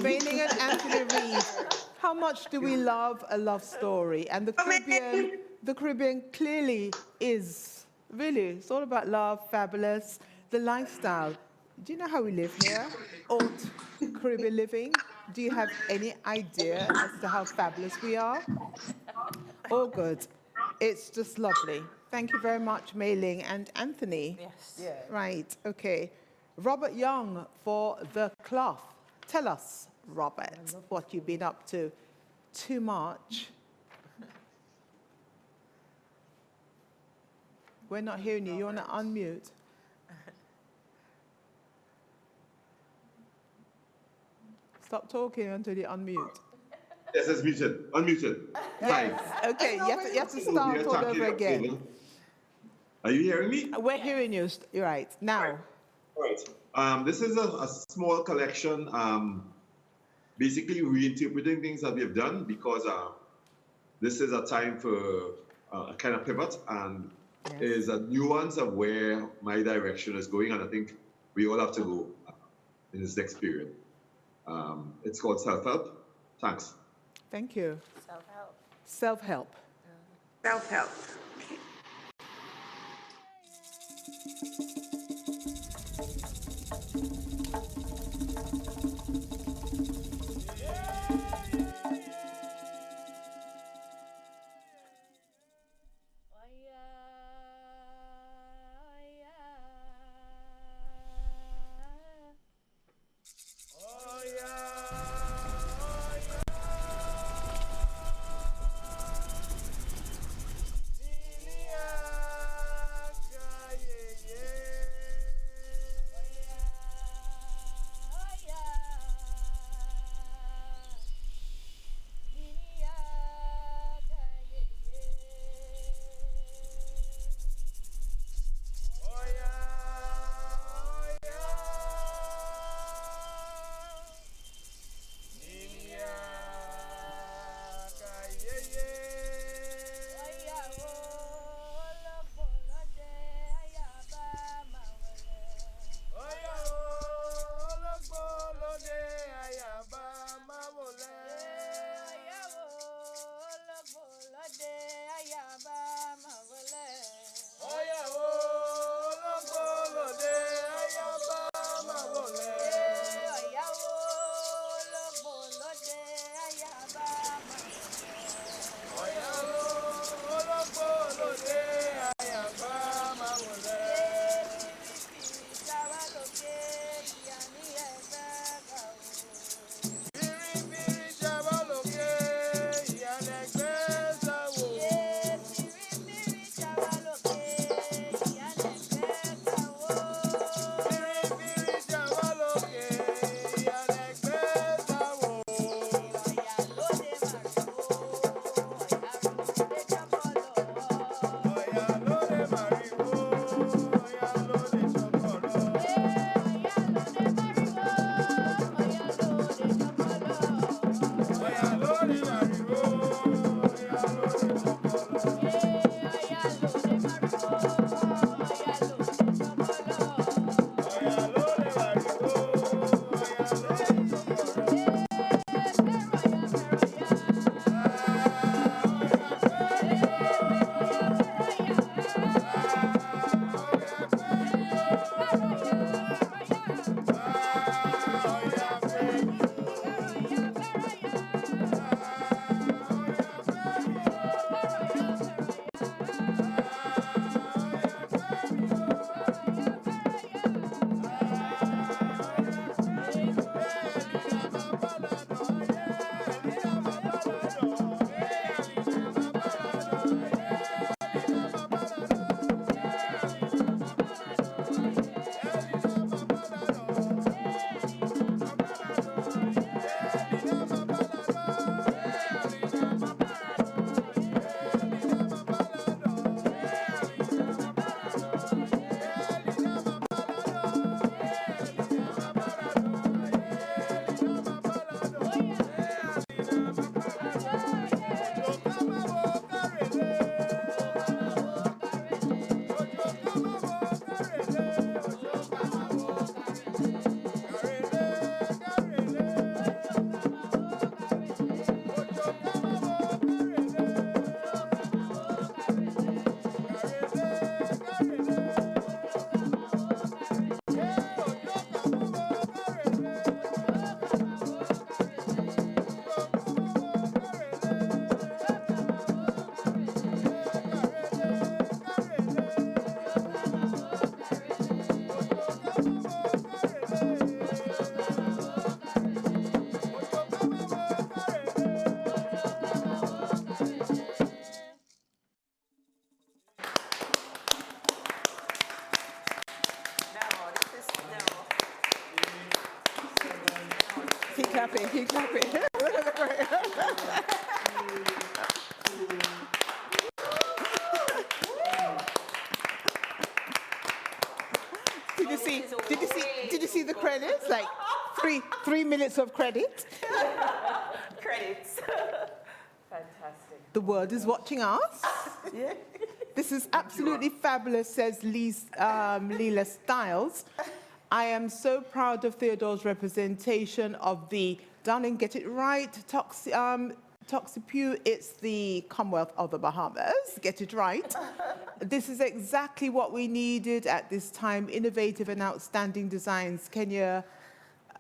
Mayling and Anthony Reid. How much do we love a love story? And the Caribbean clearly is, really, it's all about love, fabulous, the lifestyle. Do you know how we live here? Old Caribbean living. Do you have any idea as to how fabulous we are? All good. It's just lovely. Thank you very much, Mayling and Anthony. Yes. Yeah. Right, okay. Robert Young for The Cloth. Tell us, Robert, what you've been up to. Too much. We're not hearing you. You want to unmute? Stop talking until you unmute. Yes, it's muted. Unmuted. Yes. Okay, you have to start all over again. Are you hearing me? We're hearing you. You're right. Now. Right. This is a small collection, basically reinterpreting things that we've done because this is a time for a kind of pivot and is a nuance of where my direction is going, and I think we all have to go in this next period. It's called Self-Help. Thanks. Thank you. Self-help. Self-help. Self-help. clapping, keep clapping. Did you see the credits? Like 3 minutes of credit. Credits. Fantastic. The world is watching us. Yeah. This is absolutely fabulous, says Leela Stiles. I am so proud of Theodore's representation of the, darling, get it right, Toxipue, it's the Commonwealth of the Bahamas. Get it right. This is exactly what we needed at this time. Innovative and outstanding designs. Kenya,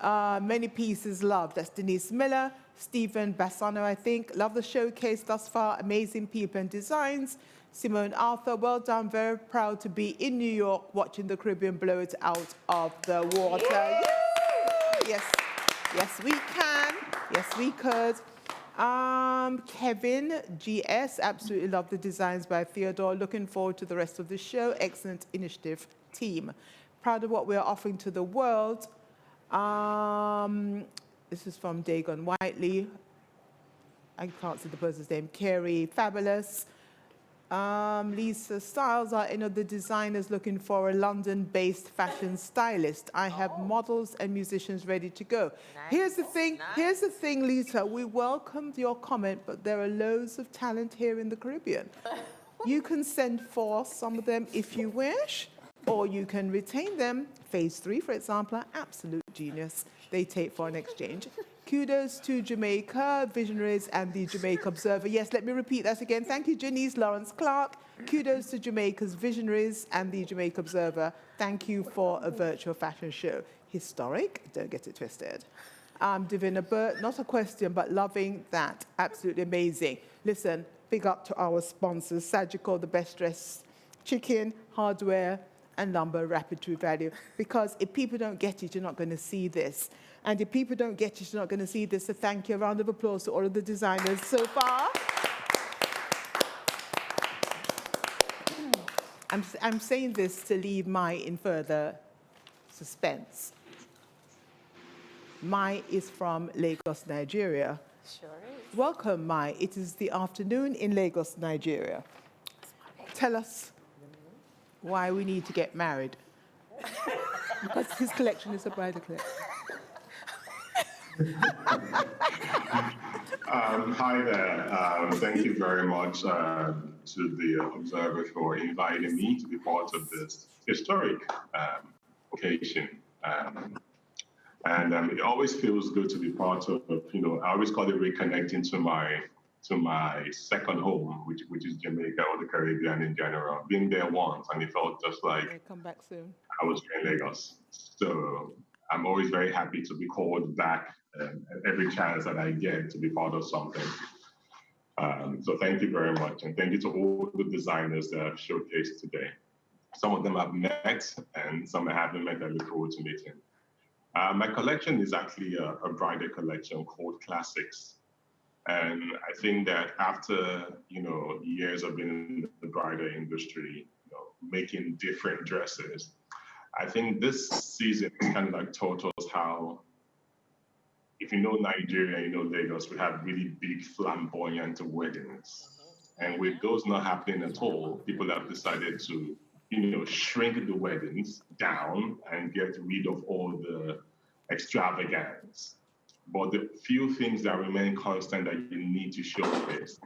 many pieces loved. That's Denise Miller, Stephen Bassano, I think. Love the showcase thus far. Amazing people and designs. Simone Arthur, well done. Very proud to be in New York watching the Caribbean blow it out of the water. Yes, yes, we can. Yes, we could. Kevin GS, absolutely love the designs by Theodore. Looking forward to the rest of the show. Excellent initiative, team. Proud of what we're offering to the world. This is from Dagon Whiteley. I can't see the person's name. Carrie, fabulous. Lisa Stiles, are any of the designers looking for a London-based fashion stylist? I have models and musicians ready to go. Here's the thing, Lisa. We welcomed your comment, but there are loads of talent here in the Caribbean. You can send for some of them if you wish, or you can retain them. Phase 3, for example, absolute genius. They take for an exchange. Kudos to Jamaica, Visionaries, and the Jamaica Observer. Yes, let me repeat that again. Thank you, Janice Lawrence Clark. Kudos to Jamaica's Visionaries and the Jamaica Observer. Thank you for a virtual fashion show. Historic, don't get it twisted. Davina Burt, not a question, but loving that. Absolutely amazing. Listen, big up to our sponsors, Sagicor, the best dressed chicken, hardware, and lumber, rapid true value. Because if people don't get it, you're not going to see this. And if people don't get it, you're not going to see this. So thank you. A round of applause to all of the designers so far. I'm saying this to leave Mai in further suspense. Mai is from Lagos, Nigeria. Sure is. Welcome, Mai. It is the afternoon in Lagos, Nigeria. Tell us why we need to get married. Because his collection is a bridal collection. Hi there. Thank you very much to the Observer for inviting me to be part of this historic occasion. And it always feels good to be part of, I always call it reconnecting to my second home, which is Jamaica or the Caribbean in general. Been there once, and it felt just like come back soon. I was in Lagos. So I'm always very happy to be called back every chance that I get to be part of something. So thank you very much. And thank you to all the designers that have showcased today. Some of them I've met and some I haven't met. I look forward to meeting. My collection is actually a bridal collection called Classics. And I think that after, years of being in the bridal industry, making different dresses, I think this season kind of like taught us how, if you know Nigeria, you know Lagos, we have really big flamboyant weddings. And with those not happening at all, people have decided to, shrink the weddings down and get rid of all the extravagance. But the few things that remain constant that you need to showcase,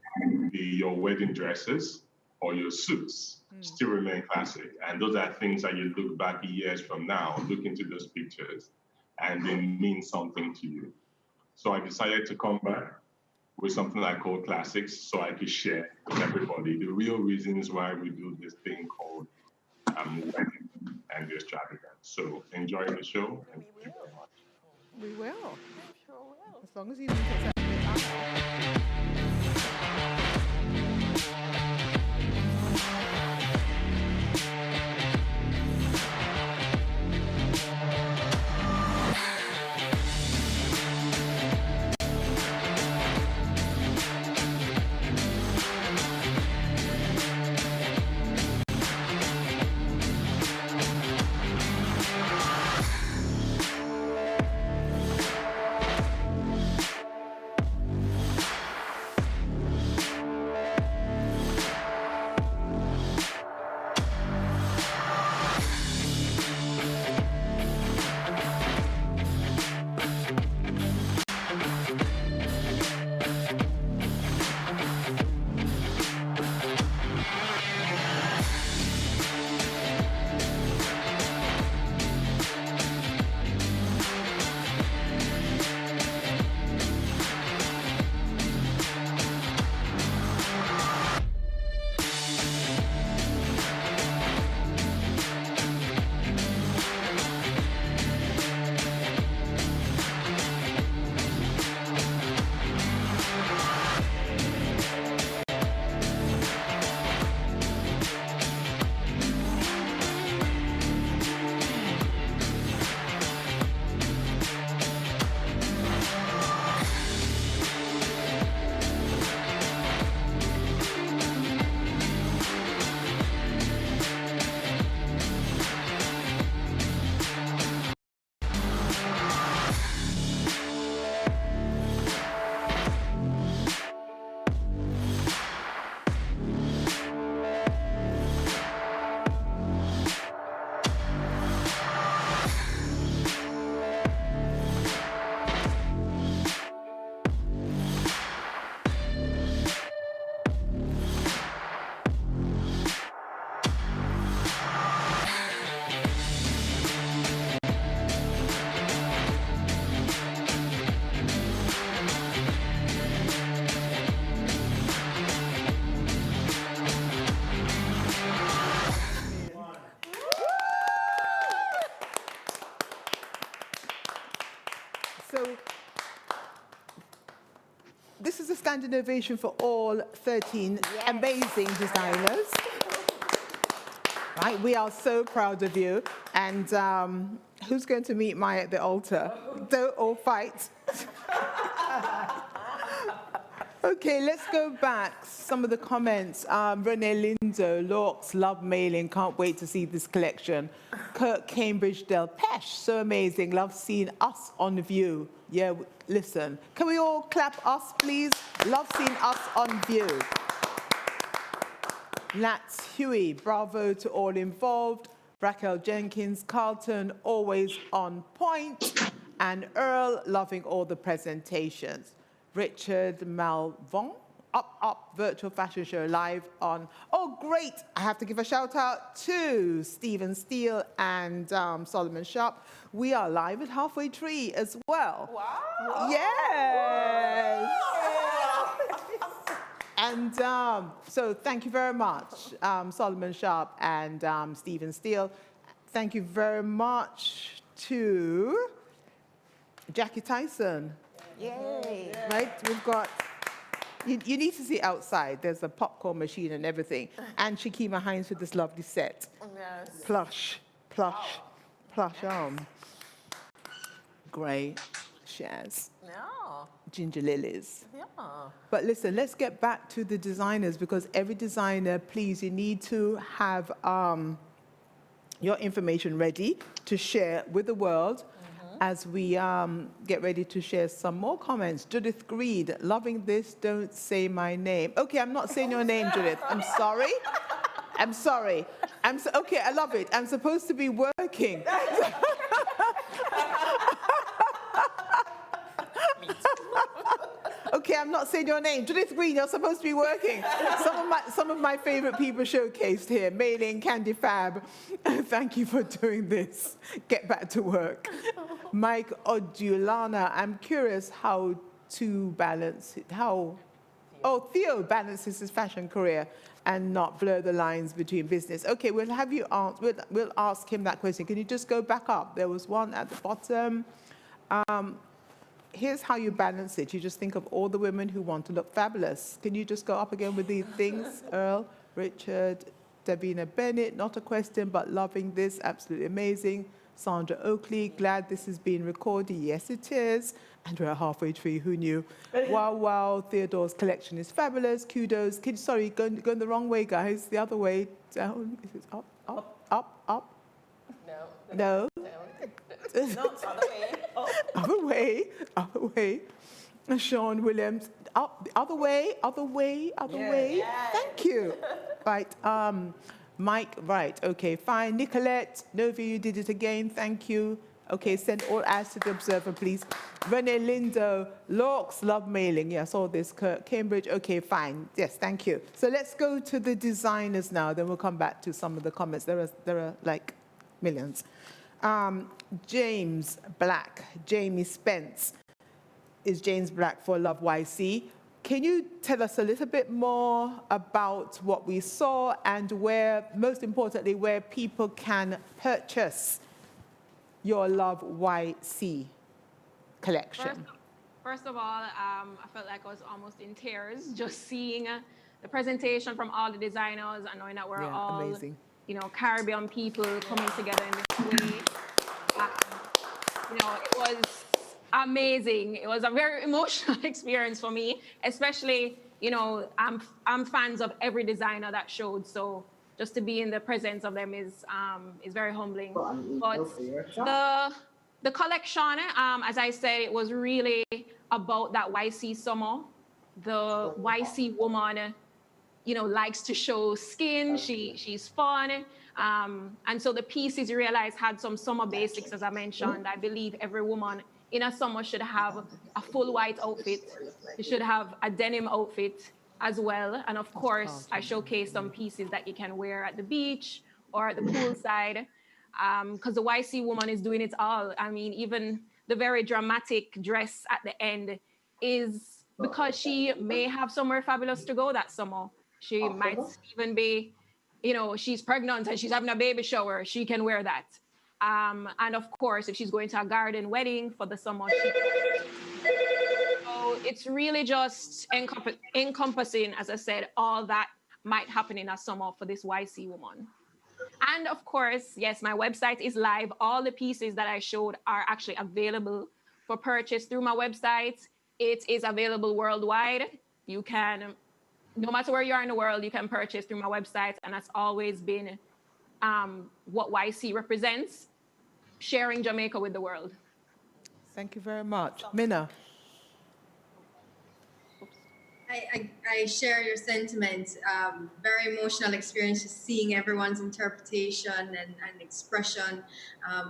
your wedding dresses or your suits, still remain classic. And those are things that you look back years from now, look into those pictures, and they mean something to you. So I decided to come back with something I call Classics so I could share with everybody the real reasons why we do this thing called wedding and the extravagance. So enjoy the show. And thank you very much. We will. Sure will. As long as you take that. So this is a standing ovation for all 13 amazing designers. Right, we are so proud of you. And who's going to meet Maya at the altar? Don't all fight. Okay, let's go back. Some of the comments. Renee Lindo, Lorks, love mailing. Can't wait to see this collection. Kirk Cambridge Del Pesh, so amazing. Love seeing us on view. Yeah, listen. Can we all clap us, please? Love seeing us on view. Nats Huey, bravo to all involved. Raquel Jenkins, Carlton, always on point. And Earl, loving all the presentations. Richard Malvon, Up Virtual Fashion Show live on. Oh, great. I have to give a shout out to Stephen Steele and Solomon Sharp. We are live at Halfway Tree as well. Wow. Yes. And so thank you very much, Solomon Sharp and Stephen Steele. Thank you very much to Jackie Tyson. Yay. Right, we've got, you need to see outside. There's a popcorn machine and everything. And Shakima Hines with this lovely set. Yes. Plush arm. Grey, Shaz. Yeah. Ginger lilies. Yeah. But listen, let's get back to the designers, because every designer, please, you need to have your information ready to share with the world. As we get ready to share some more comments. Judith Greed, loving this, don't say my name. Okay, I'm not saying your name, Judith. I'm sorry. I'm sorry. Okay, I love it. I'm supposed to be working. Okay, I'm not saying your name. Judith Green, you're supposed to be working. Some of my favorite people showcased here. Mailing, Candy Fab. Thank you for doing this. Get back to work. Mike Odulana, I'm curious how to balance it. Theo balances his fashion career and not blur the lines between business. Okay, we'll have you answer. We'll ask him that question. Can you just go back up? There was one at the bottom. Here's how you balance it. You just think of all the women who want to look fabulous. Can you just go up again with these things? Earl, Richard, Davina Bennett, not a question, but loving this, absolutely amazing. Sandra Oakley, glad this is being recorded. Yes, it is. And we're halfway through, who knew? Wow, Theodore's collection is fabulous. Kudos. Sorry, going the wrong way, guys. The other way, down. Is it up? No. No, other way. Other way. Sean Williams, up, the other way. Yeah. Thank you. Right, Mike, right, okay, fine. Nicolette, Novi, you did it again, thank you. Okay, send all ads to the Observer, please. Renee Lindo, Lorks, love mailing. Yeah, I saw this. Cambridge, okay, fine. Yes, thank you. So let's go to the designers now, then we'll come back to some of the comments. There are like millions. James Black, Jamie Spence is James Black for Love YC. Can you tell us a little bit more about what we saw and where, most importantly, where people can purchase your Love YC collection? First of all, I felt like I was almost in tears just seeing the presentation from all the designers and knowing that we're all amazing. Caribbean people coming together in this way. It was amazing. It was a very emotional experience for me, especially, I'm fans of every designer that showed, so just to be in the presence of them is very humbling. But the collection, as I said, it was really about that YC summer. The YC woman, likes to show skin. She's fun. And so the pieces, you realize, had some summer basics, as I mentioned. I believe every woman in a summer should have a full white outfit. You should have a denim outfit as well. And of course, I showcased some pieces that you can wear at the beach or at the poolside, because the YC woman is doing it all. I mean, even the very dramatic dress at the end is because she may have somewhere fabulous to go that summer. She might even be, she's pregnant and she's having a baby shower. She can wear that. And of course, if she's going to a garden wedding for the summer, so it's really just encompassing, as I said, all that might happen in a summer for this YC woman. And of course, yes, my website is live. All the pieces that I showed are actually available for purchase through my website. It is available worldwide. You can, no matter where you are in the world, you can purchase through my website. And that's always been what YC represents, sharing Jamaica with the world. Thank you very much. Minna. I share your sentiment. Very emotional experience, just seeing everyone's interpretation and expression.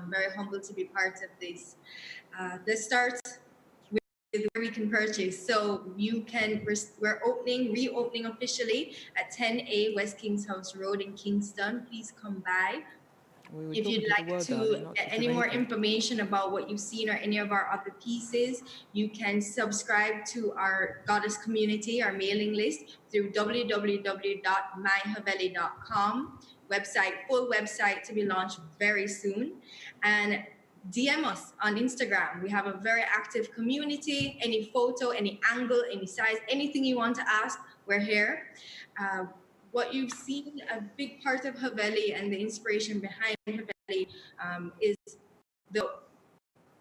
Very humbled to be part of this. Let's start with where we can purchase. So you can, we're reopening officially at 10A West Kings House Road in Kingston. Please come by. If you'd like to get any more information about what you've seen or any of our other pieces, you can subscribe to our Goddess community, our mailing list, through www.myhaveli.com website, full website to be launched very soon. And DM us on Instagram. We have a very active community. Any photo, any angle, any size, anything you want to ask, we're here. What you've seen, a big part of Haveli and the inspiration behind Haveli is the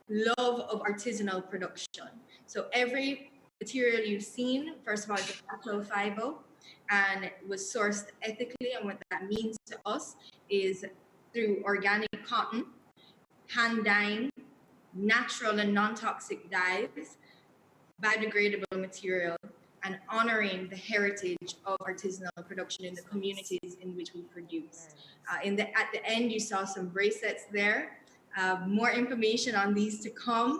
love of artisanal production. So every material you've seen, first of all, is a natural fiber and it was sourced ethically. And what that means to us is through organic cotton, hand dyeing, natural and non-toxic dyes, biodegradable material, and honoring the heritage of artisanal production in the communities in which we produce. At the end, you saw some bracelets there. More information on these to come.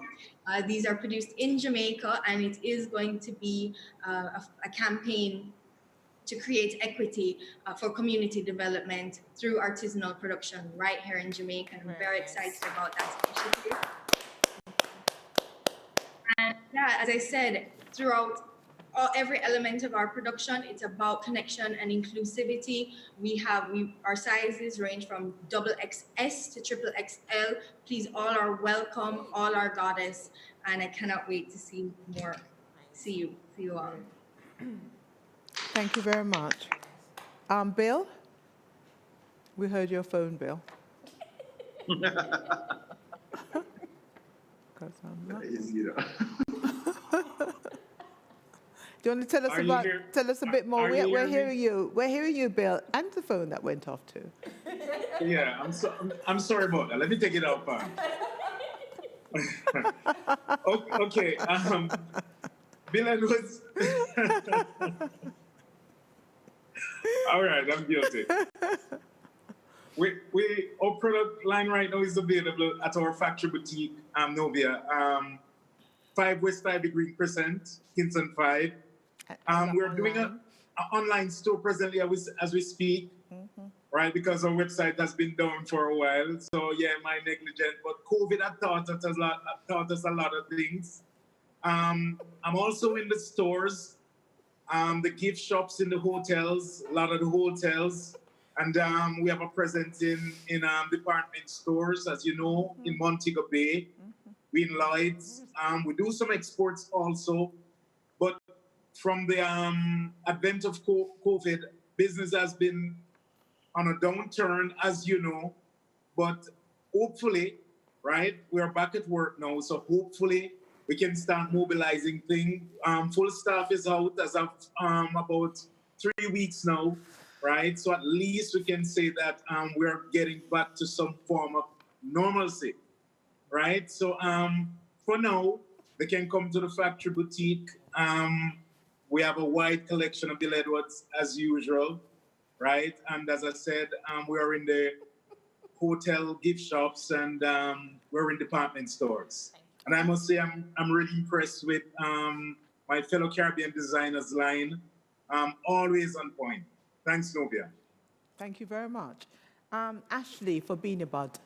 These are produced in Jamaica, and it is going to be a campaign to create equity for community development through artisanal production right here in Jamaica. And I'm very excited about that initiative. And yeah, as I said, throughout every element of our production, it's about connection and inclusivity. Our sizes range from XXS to XXXL. Please, all are welcome, all are goddess, and I cannot wait to see you all. Thank you very much. Bill? We heard your phone, Bill. Do you want to tell us a bit more? We're hearing you. We're hearing you, Bill, and the phone that went off too. Yeah, I'm sorry about that. Let me take it out back. Okay. Bill Edwards. All right, I'm guilty. Our product line right now is available at our factory boutique, Novia, 5 West Ivy Green Crescent, Kingston 5. We're doing an online store presently as we speak, right? Because our website has been down for a while. So yeah, my negligence. But COVID had taught us a lot of things. I'm also in the stores, the gift shops in the hotels, a lot of the hotels. And we have a presence in department stores, as you know, in Montego Bay, we in Lloyd's. We do some exports also. But from the advent of COVID, business has been on a downturn, as you know. But hopefully, right, we're back at work now. So hopefully we can start mobilizing things. Full staff is out as of about 3 weeks now, right? So at least we can say that we're getting back to some form of normalcy, right? So for now, they can come to the factory boutique. We have a wide collection of Bill Edwards as usual, right? And as I said, we are in the hotel gift shops and we're in department stores. And I must say, I'm really impressed with my fellow Caribbean designers line. Always on point. Thanks, Novia. Thank you very much. Ashley for Beanie Bud.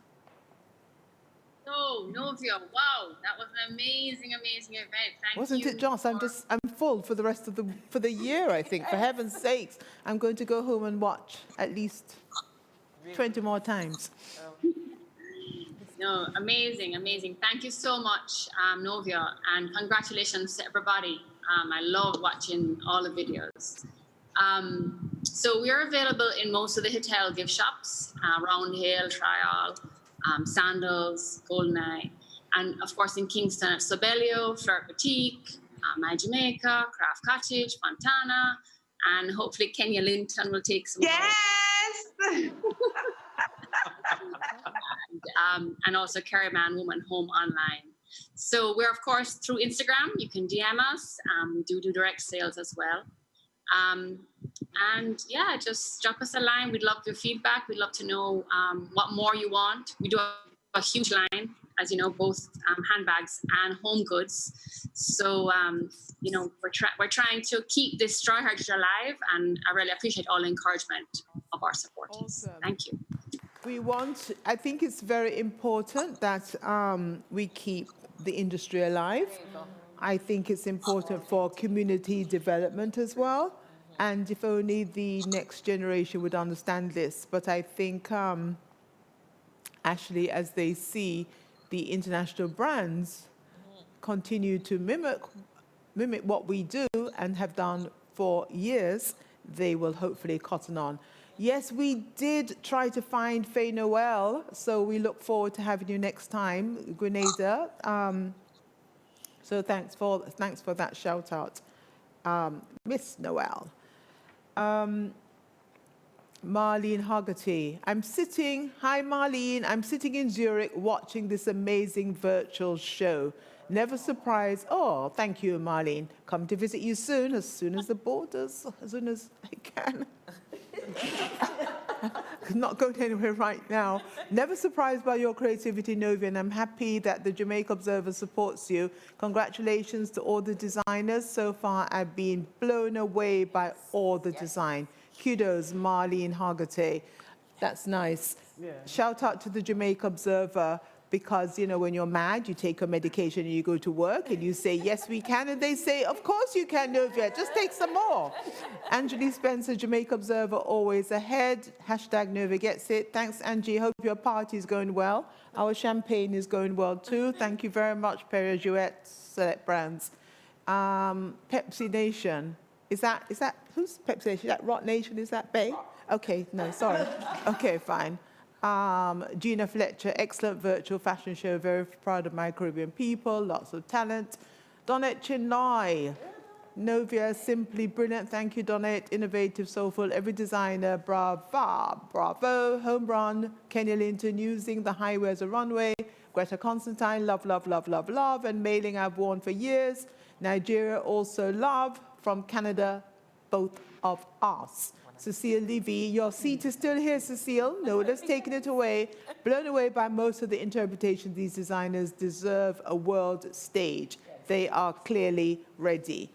So, Novia, wow, that was an amazing event. Thank Wasn't you. it, Joss? I'm full for the rest of the year, I think. For heaven's sakes, I'm going to go home and watch at least 20 more times. No, amazing, amazing. Thank you so much, Novia, and congratulations to everybody. I love watching all the videos. So we are available in most of the hotel gift shops, Roundhill, Trial, Sandals, Goldeneye, and of course in Kingston at Sobelio, Flirt Boutique, My Jamaica, Craft Cottage, Fontana, and hopefully Kenya Linton will take some. Yes! And also Caravan Woman Home Online. So we're of course through Instagram. You can DM us. We do direct sales as well. And yeah, just drop us a line. We'd love your feedback. We'd love to know what more you want. We do a huge line, as you know, both handbags and home goods. So you know, we're trying to keep this Straw Heritage alive, and I really appreciate all the encouragement of our supporters. Awesome. Thank you. I think it's very important that we keep the industry alive. I think it's important for community development as well. And if only the next generation would understand this. But I think actually, as they see the international brands continue to mimic what we do and have done for years, they will hopefully cotton on. Yes, we did try to find Faye Noel, so we look forward to having you next time, Grenada. So thanks for that shout out, Miss Noel. Marlene Haggerty. Hi Marlene, I'm sitting in Zurich watching this amazing virtual show. Never surprised. Oh, thank you, Marlene. Come to visit you soon as the borders, as soon as I can. Not going anywhere right now. Never surprised by your creativity, Novia, and I'm happy that the Jamaica Observer supports you. Congratulations to all the designers. So far, I've been blown away by all the design. Kudos, Marlene Haggerty. That's nice. Yeah. Shout out to the Jamaica Observer, because, you know, when you're mad, you take a medication and you go to work and you say, yes, we can. And they say, of course you can, Novia. Just take some more. Angie Spencer, Jamaica Observer, always ahead. # Novia gets it. Thanks, Angie. Hope your party is going well. Our champagne is going well, too. Thank you very much, Perrier Jouet, Select Brands. Pepsi Nation. Is that, who's Pepsi Nation? Is that Rot Nation? Is that Bay? Okay, no, sorry. Okay, fine. Gina Fletcher, excellent virtual fashion show. Very proud of my Caribbean people. Lots of talent. Donette Chinloy. Novia, simply brilliant. Thank you, Donette. Innovative, soulful. Every designer, bravo. Home run. Kenya Linton using the highway as a runway. Greta Constantine, love. And mailing I've worn for years. Nigeria, also love. From Canada, both of us. Cecile Levy, your seat is still here, Cecile. No one has taken it away. Blown away by most of the interpretations. These designers deserve a world stage. They are clearly ready.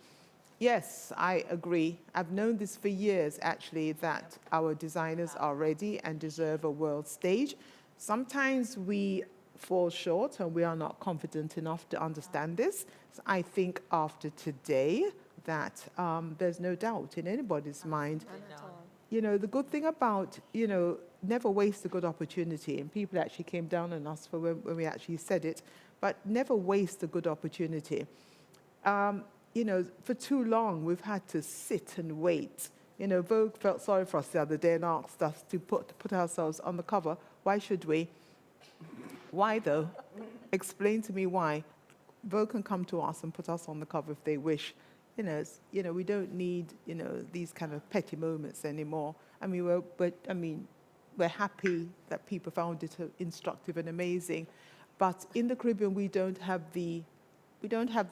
Yes, I agree. I've known this for years, actually, that our designers are ready and deserve a world stage. Sometimes we fall short and we are not confident enough to understand this. So I think after today, that there's no doubt in anybody's mind. You know, the good thing about, never waste a good opportunity, and people actually came down on us for when we actually said it, but never waste a good opportunity. For too long, we've had to sit and wait. Vogue felt sorry for us the other day and asked us to put ourselves on the cover. Why should we? Why, though? Explain to me why. Vogue can come to us and put us on the cover if they wish. We don't need, these kind of petty moments anymore. We're happy that people found it instructive and amazing. But in the Caribbean, we don't have the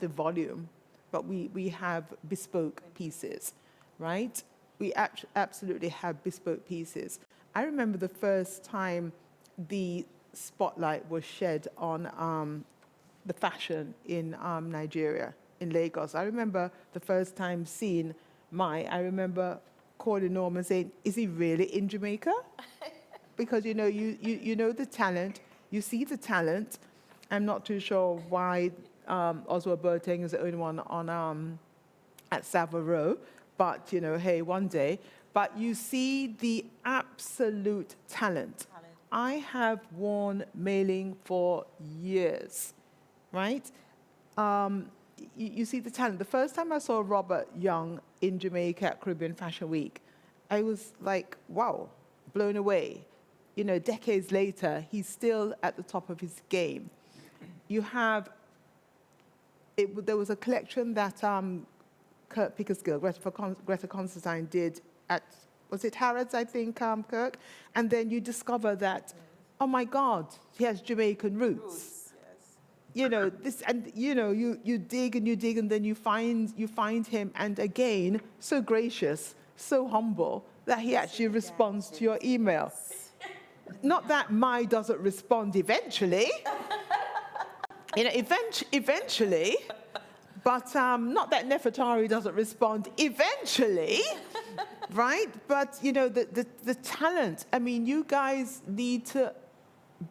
volume, but we have bespoke pieces, right? We absolutely have bespoke pieces. I remember the first time the spotlight was shed on the fashion in Nigeria, in Lagos. I remember the first time seeing I remember calling Norman saying, is he really in Jamaica? Because, you know the talent, you see the talent. I'm not too sure why Oswald Boateng is the only one on at Savile Row, but, hey, one day. But you see the absolute talent I have worn mailing for years, right? You see the talent. The first time I saw Robert Young in Jamaica at Caribbean Fashion Week, I was like, wow, blown away. You know, decades later, he's still at the top of his game. You have, there was a collection that Kirk Pickersgill, Greta Constantine did at, was it Harrods, I think, Kirk? And then you discover that, oh my God, he has Jamaican roots. You know, this, and you know, you dig, and then you find him, and again, so gracious, so humble, that he actually responds to your email. Not that Mai doesn't respond eventually, you know, eventually, but not that Nefertari doesn't respond eventually, right? But, you know, the talent, I mean, you guys need to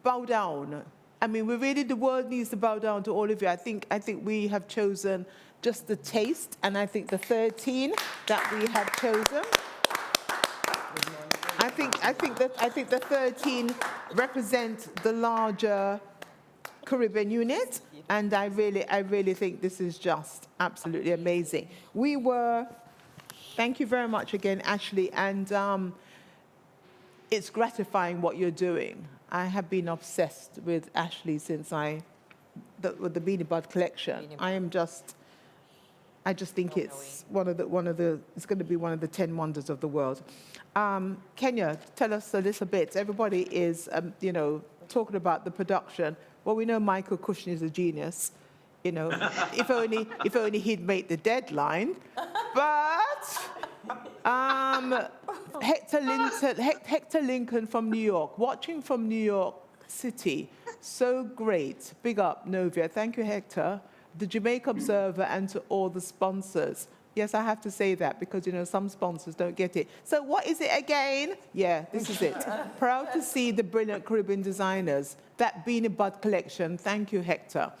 bow down. I mean, the world needs to bow down to all of you. I think we have chosen just the taste, and I think the 13 that we have chosen, I think the 13 represent the larger Caribbean unit, and I really think this is just absolutely amazing. Thank you very much again, Ashley, and it's gratifying what you're doing. I have been obsessed with Ashley since with the Beanie Bud collection. I just think it's it's going to be one of the 10 wonders of the world. Kenya, tell us a little bit. Everybody is, you know, talking about the production. Well, we know Michael Cushing is a genius. You know, if only he'd made the deadline. But Hector Lincoln from New York, watching from New York City, so great. Big up, Novia. Thank you, Hector. The Jamaica Observer, and to all the sponsors. Yes, I have to say that because, you know, some sponsors don't get it. So what is it again? Yeah, this is it. Proud to see the brilliant Caribbean designers. That Beanie Bud collection. Thank you, Hector.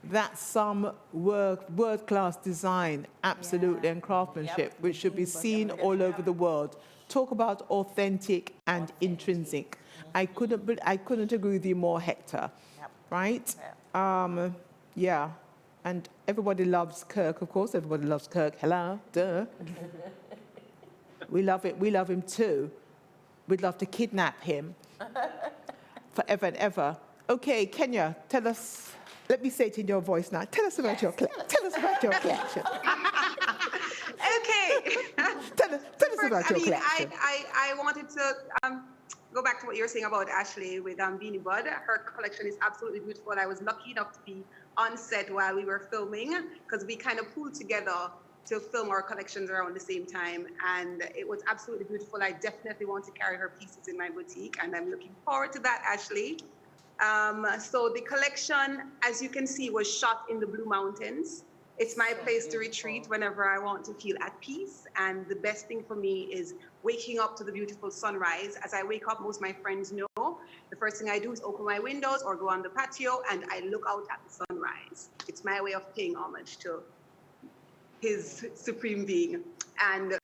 That's some world-class design, absolutely, and craftsmanship, which should be seen all over the world. Talk about authentic and intrinsic. I couldn't agree with you more, Hector. Right? Yeah. And everybody loves Kirk, of course. Everybody loves Kirk. Hello, duh. We love it. We love him too. We'd love to kidnap him forever and ever. Okay, Kenya, tell us. Let me say it in your voice now. Tell us about your collection. Okay. Tell us about your collection. I wanted to go back to what you were saying about Ashley with Beanie Bud. Her collection is absolutely beautiful. I was lucky enough to be on set while we were filming because we kind of pulled together to film our collections around the same time, and it was absolutely beautiful. I definitely want to carry her pieces in my boutique, and I'm looking forward to that, Ashley. So the collection, as you can see, was shot in the Blue Mountains. It's my place to retreat whenever I want to feel at peace. And the best thing for me is waking up to the beautiful sunrise. As I wake up, most of my friends know, the first thing I do is open my windows or go on the patio and I look out at the sunrise. It's my way of paying homage to his supreme being. And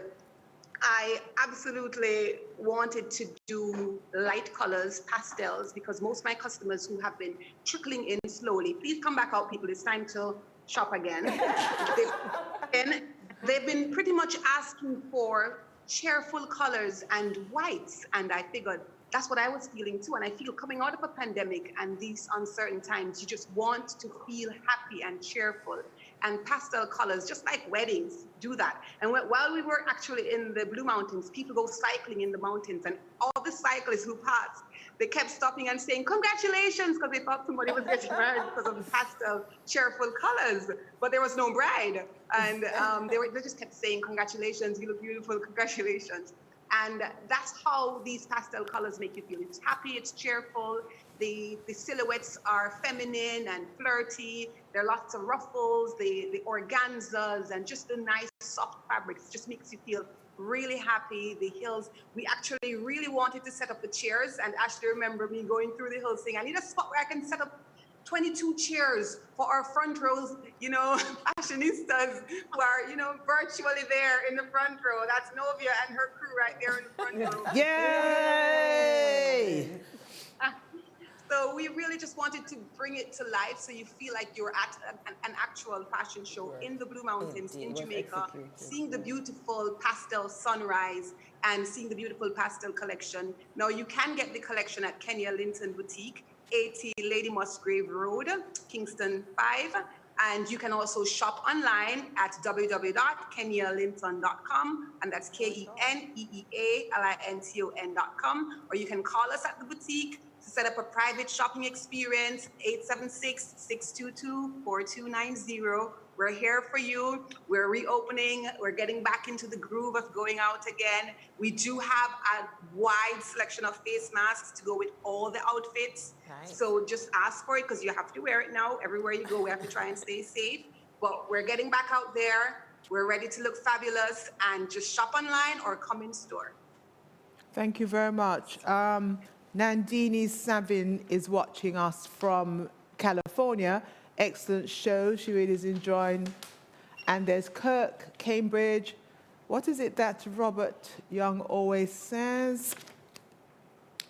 I absolutely wanted to do light colors, pastels, because most of my customers who have been trickling in slowly, please come back out, people, it's time to shop again. They've been pretty much asking for cheerful colors and whites, and I figured that's what I was feeling too. And I feel coming out of a pandemic and these uncertain times, you just want to feel happy and cheerful. And pastel colors, just like weddings, do that. And while we were actually in the Blue Mountains, people go cycling in the mountains, and all the cyclists who passed, they kept stopping and saying, congratulations, because they thought somebody was getting married because of the pastel, cheerful colors. But there was no bride. And they just kept saying, congratulations, you look beautiful, congratulations. And that's how these pastel colors make you feel. It's happy, it's cheerful. The silhouettes are feminine and flirty. There are lots of ruffles, the organzas, and just the nice soft fabrics. Just makes you feel really happy. The hills, we actually really wanted to set up the chairs, and Ashley remember me going through the hills saying, I need a spot where I can set up 22 chairs for our front rows, you know, fashionistas who are, you know, virtually there in the front row. That's Novia and her crew right there in the front row. Yay! So we really just wanted to bring it to life so you feel like you're at an actual fashion show in the Blue Mountains in Jamaica, seeing the beautiful pastel sunrise and seeing the beautiful pastel collection. Now you can get the collection at Kenya Linton Boutique, 80 Lady Musgrave Road, Kingston 5. And you can also shop online at www.kenyalinton.com, and that's KENEEALINTON.com, or you can call us at the boutique to set up a private shopping experience, 876-622-4290. We're here for you. We're reopening. We're getting back into the groove of going out again. We do have a wide selection of face masks to go with all the outfits. Nice. So just ask for it because you have to wear it now. Everywhere you go, we have to try and stay safe. But we're getting back out there. We're ready to look fabulous, and just shop online or come in store. Thank you very much. Nandini Savin is watching us from California. Excellent show. She really is enjoying. And there's Kirk, Cambridge. What is it that Robert Young always says?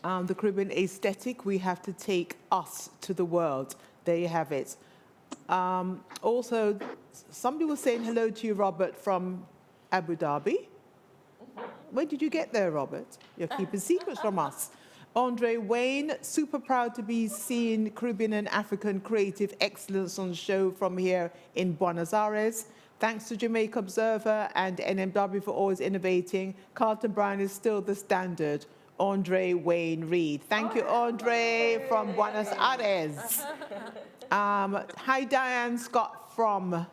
The Caribbean aesthetic, we have to take us to the world. There you have it. Also, somebody was saying hello to you, Robert, from Abu Dhabi. When did you get there, Robert? You're keeping secrets from us. Andre Wayne, super proud to be seeing Caribbean and African creative excellence on show from here in Buenos Aires. Thanks to Jamaica Observer and NMW for always innovating. Carlton Brown is still the standard. Andre Wayne Reed. Thank you, Andre from Buenos Aires. Hi, Diane Scott from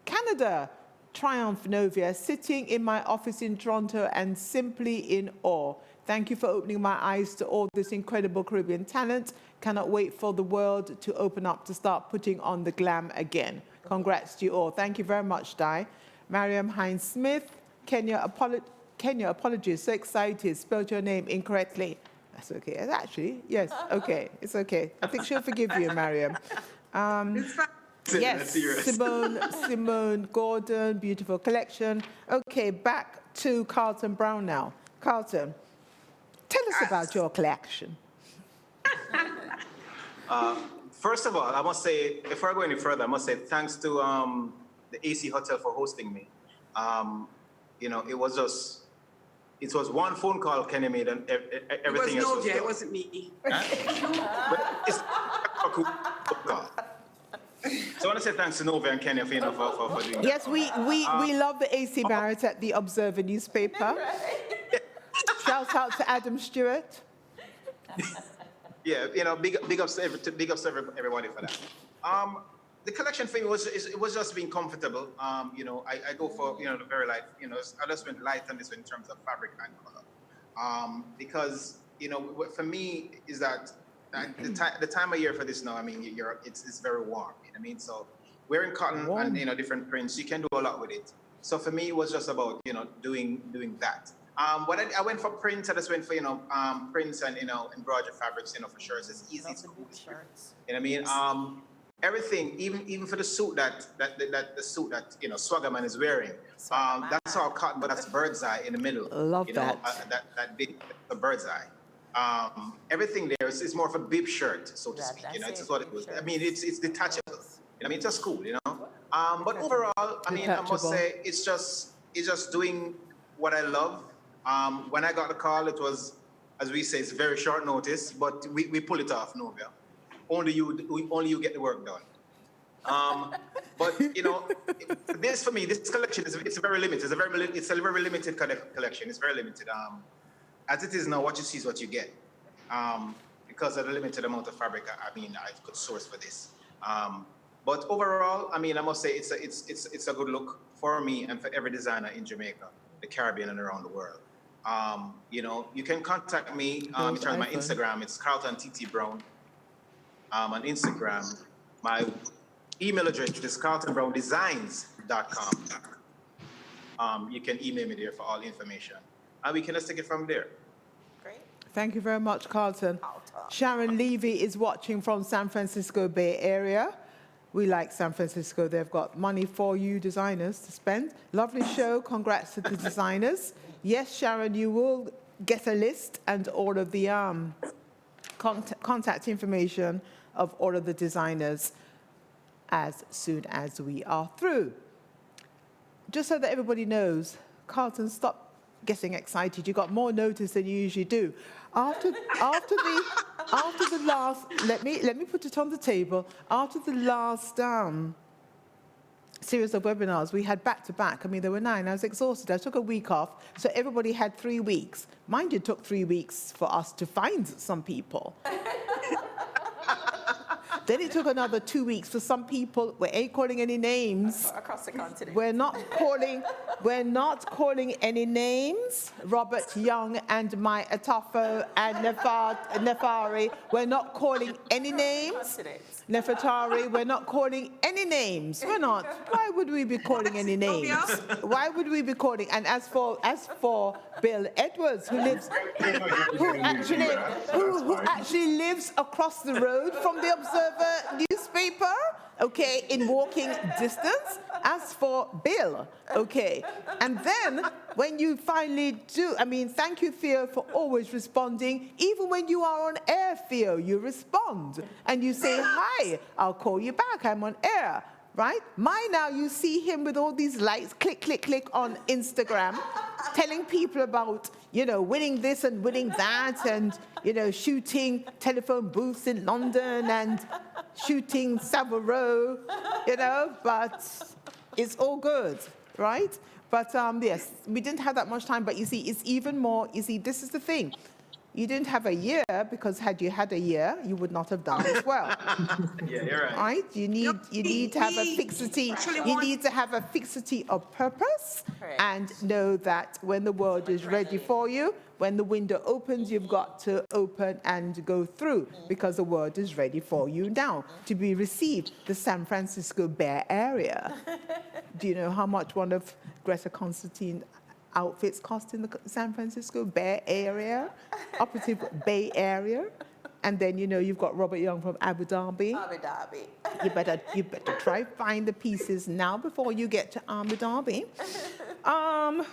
Canada. Triumph Novia, sitting in my office in Toronto and simply in awe. Thank you for opening my eyes to all this incredible Caribbean talent. Cannot wait for the world to open up to start putting on the glam again. Congrats to you all. Thank you very much, Di. Mariam Hines Smith, Kenya, apologies. So excited. Spelled your name incorrectly. That's okay. Actually, yes. Okay. It's okay. I think she'll forgive you, Mariam. Yes, Simone Gordon, beautiful collection. Okay, back to Carlton Brown now. Carlton, tell us about your collection. First of all, I must say, before I go any further, I must say thanks to the AC Hotel for hosting me. You know, it was one phone call Kenny made and everything else was done. It wasn't me. But it's a cool call. So I want to say thanks to Novia and Kenya for doing that. Yes, we love the AC Barrett at the Observer newspaper. Shout out to Adam Stewart. Yeah, you know, big ups to everybody for that. The collection for me was just being comfortable. You know, I go for, you know, the very light, you know, I just went light on this one in terms of fabric and color. Because, you know, for me is that the time of year for this now, I mean, it's very warm. You know what I mean? So wearing cotton and, you know, different prints, you can do a lot with it. So for me, it was just about, you know, doing that. But I went for prints. I just went for, you know, prints and, you know, embroidered fabrics, you know, for shirts. It's easy, it's cool. Shirts. You know what I mean? Everything, even for the suit that you know, Swaggerman is wearing. That's all cotton, but that's bird's eye in the middle. Love you know, that big, the bird's eye. Everything there is more of a bib shirt, so to speak. You know, it's what it was. I mean, it's detachable. You know, I mean, it's just cool. You know. But overall, I mean, I must say, it's just doing what I love. When I got the call, it was, as we say, it's very short notice, but we pull it off, Novia. Only you get the work done. But you know, this for me, this collection it's very limited. It's a very limited collection. It's very limited. As it is now, what you see is what you get. Because of the limited amount of fabric, I mean, I could source for this. But overall, I mean, I must say it's a good look for me and for every designer in Jamaica, the Caribbean, and around the world. You know, you can contact me in terms of my Instagram. It's Carlton TT Brown. On Instagram, my email address is carltonbrowndesigns.com. You can email me there for all information, and we can just take it from there. Great. Thank you very much, Carlton. Sharon Levy is watching from San Francisco Bay Area. We like San Francisco. They've got money for you designers to spend. Lovely show. Congrats to the designers. Yes, Sharon, you will get a list and all of the contact information of all of the designers as soon as we are through. Just so that everybody knows, Carlton, stop getting excited. You got more notice than you usually do. After the last, let me put it on the table. After the last series of webinars, we had back-to-back. I mean, there were 9. I was exhausted. I took a week off, so everybody had 3 weeks. Mind you, it took 3 weeks for us to find some people. Then it took another 2 weeks for some people. We ain't calling any names. Across the continent. We're not calling any names. Robert Young and Mai Atafo and Nefari. We're not calling any names. Nefertari, we're not calling any names. We're not. Why would we be calling any names? Why would we be calling? And as for Bill Edwards, who actually lives across the road from the Observer newspaper, okay, in walking distance. As for Bill, okay. And then when you finally do, I mean, thank you, Theo, for always responding. Even when you are on air, Theo, you respond. And you say, hi, I'll call you back, I'm on air, right? Now, you see him with all these lights, click, click, click on Instagram, telling people about, winning this and winning that, and, shooting telephone booths in London and shooting Savile Row, but it's all good, right? But yes, we didn't have that much time, but you see, it's even more, this is the thing. You didn't have a year, because had you had a year, you would not have done as well. Yeah, you're right. Right? You need to have a fixity. You need to have a fixity of purpose, and know that when the world is ready for you, when the window opens, you've got to open and go through, because the world is ready for you now to be received. The San Francisco Bay Area. Do you know how much one of Greta Constantine outfits cost in the San Francisco Bay Area, operative Bay Area? And then, you've got Robert Young from Abu Dhabi. Abu Dhabi. You better try find the pieces now before you get to Abu Dhabi.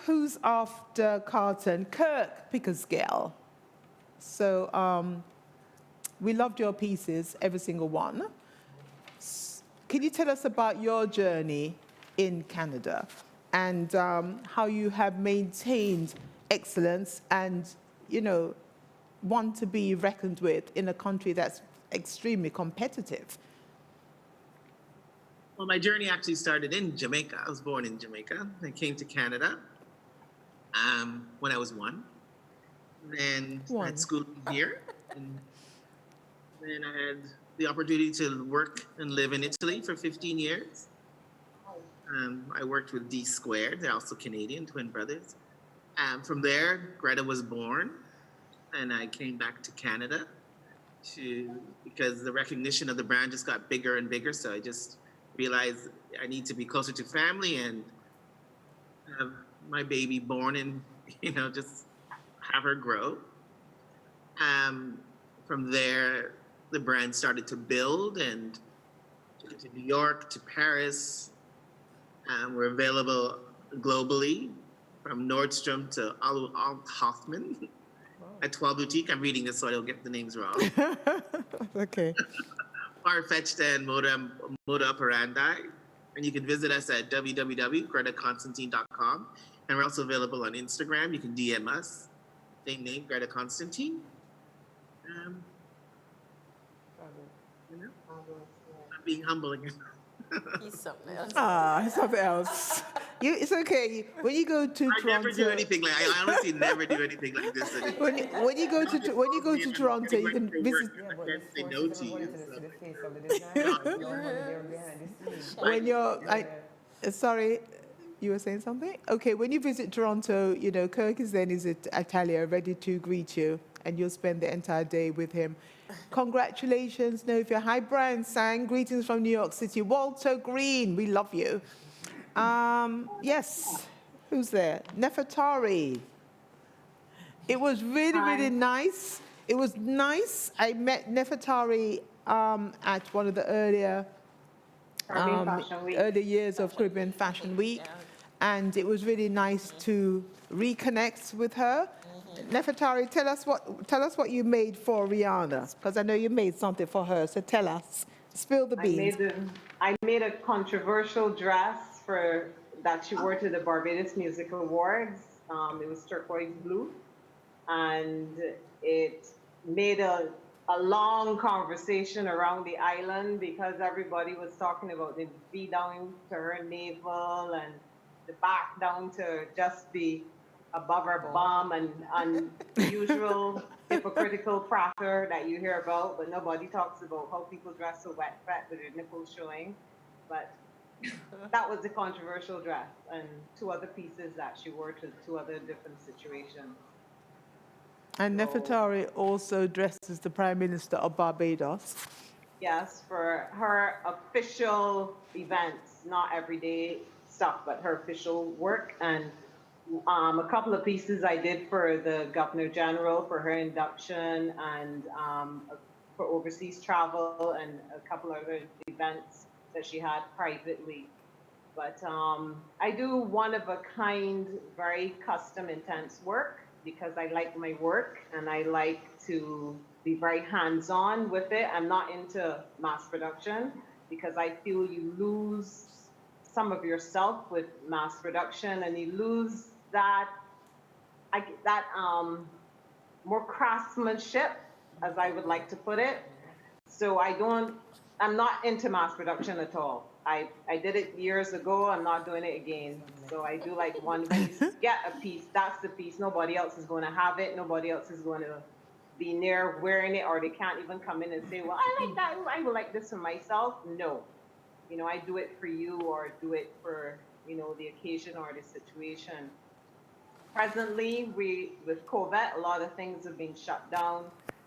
Who's after Carlton? Kirk Pickersgill. So we loved your pieces, every single one. Can you tell us about your journey in Canada and how you have maintained excellence and, want to be reckoned with in a country that's extremely competitive? Well, my journey actually started in Jamaica. I was born in Jamaica. I came to Canada when I was 1. Then I had school here. And then I had the opportunity to work and live in Italy for 15 years. I worked with D Squared. They're also Canadian, twin brothers. From there, Greta was born, and I came back to Canada because the recognition of the brand just got bigger and bigger. So I just realized I need to be closer to family and have my baby born and, just have her grow. From there, the brand started to build and took it to New York, to Paris. We're available globally, from Nordstrom to Alt Hoffman. At 12 Boutique, I'm reading this so I don't get the names wrong. Okay. Farfetched and Moda Operandi. And you can visit us at www.gretaconstantine.com. And we're also available on Instagram. You can DM us. Same name, Greta Constantine. I'm being humble again. He's something else. Something else. It's okay. When you go to Toronto, never do anything like. I honestly never do anything like this. When you go to Toronto, you can visit. I can't say no to you. When you're, sorry, you were saying something? Okay, when you visit Toronto, Kirk is then at Atelier ready to greet you, and you'll spend the entire day with him. Congratulations, Novia. Hi, Brian Sang. Greetings from New York City. Walter Green, we love you. Yes, who's there? Nefertari. It was really, really nice. It was nice. I met Nefertari at one of the earlier years of Caribbean Fashion Week. And it was really nice to reconnect with her. Nefertari, tell us what you made for Rihanna, because I know you made something for her. So tell us, spill the beans. I made a controversial dress that she wore to the Barbados Music Awards. It was turquoise blue, and it made a long conversation around the island because everybody was talking about the V down to her navel and the back down to just be above her bum, and unusual hypocritical pratter that you hear about, but nobody talks about how people dress so wet fat with their nipples showing. But that was a controversial dress, and 2 other pieces that she wore to 2 other different situations. And Nefertari also dresses the Prime Minister of Barbados. Yes, for her official events, not everyday stuff, but her official work. And a couple of pieces I did for the Governor General for her induction, and for overseas travel, and a couple other events that she had privately. But I do one-of-a-kind, very custom, intense work because I like my work and I like to be very hands-on with it. I'm not into mass production because I feel you lose some of yourself with mass production, and you lose that more craftsmanship, as I would like to put it. So I'm not into mass production at all. I did it years ago. I'm not doing it again. So I do like one piece, get a piece, that's the piece. Nobody else is going to have it. Nobody else is going to be near wearing it, or they can't even come in and say, well, I like that. I would like this for myself. No. I do it for you, or do it for, the occasion or the situation. Presently, with COVID, a lot of things have been shut down,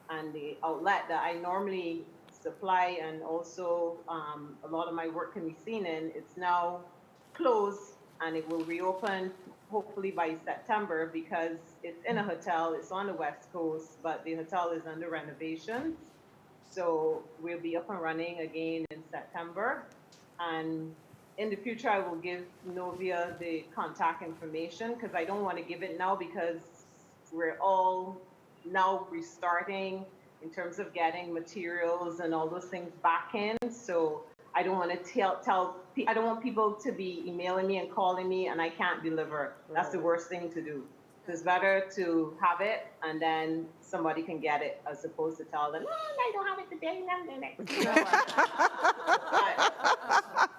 and the outlet that I normally supply and also a lot of my work can be seen in, it's now closed, and it will reopen hopefully by September because it's in a hotel, it's on the West Coast, but the hotel is under renovations. So we'll be up and running again in September. And in the future, I will give Novia the contact information because I don't want to give it now because we're all now restarting in terms of getting materials and all those things back in. So I don't want to I don't want people to be emailing me and calling me and I can't deliver. That's the worst thing to do. It's better to have it and then somebody can get it as opposed to tell them, I don't have it today, then the next.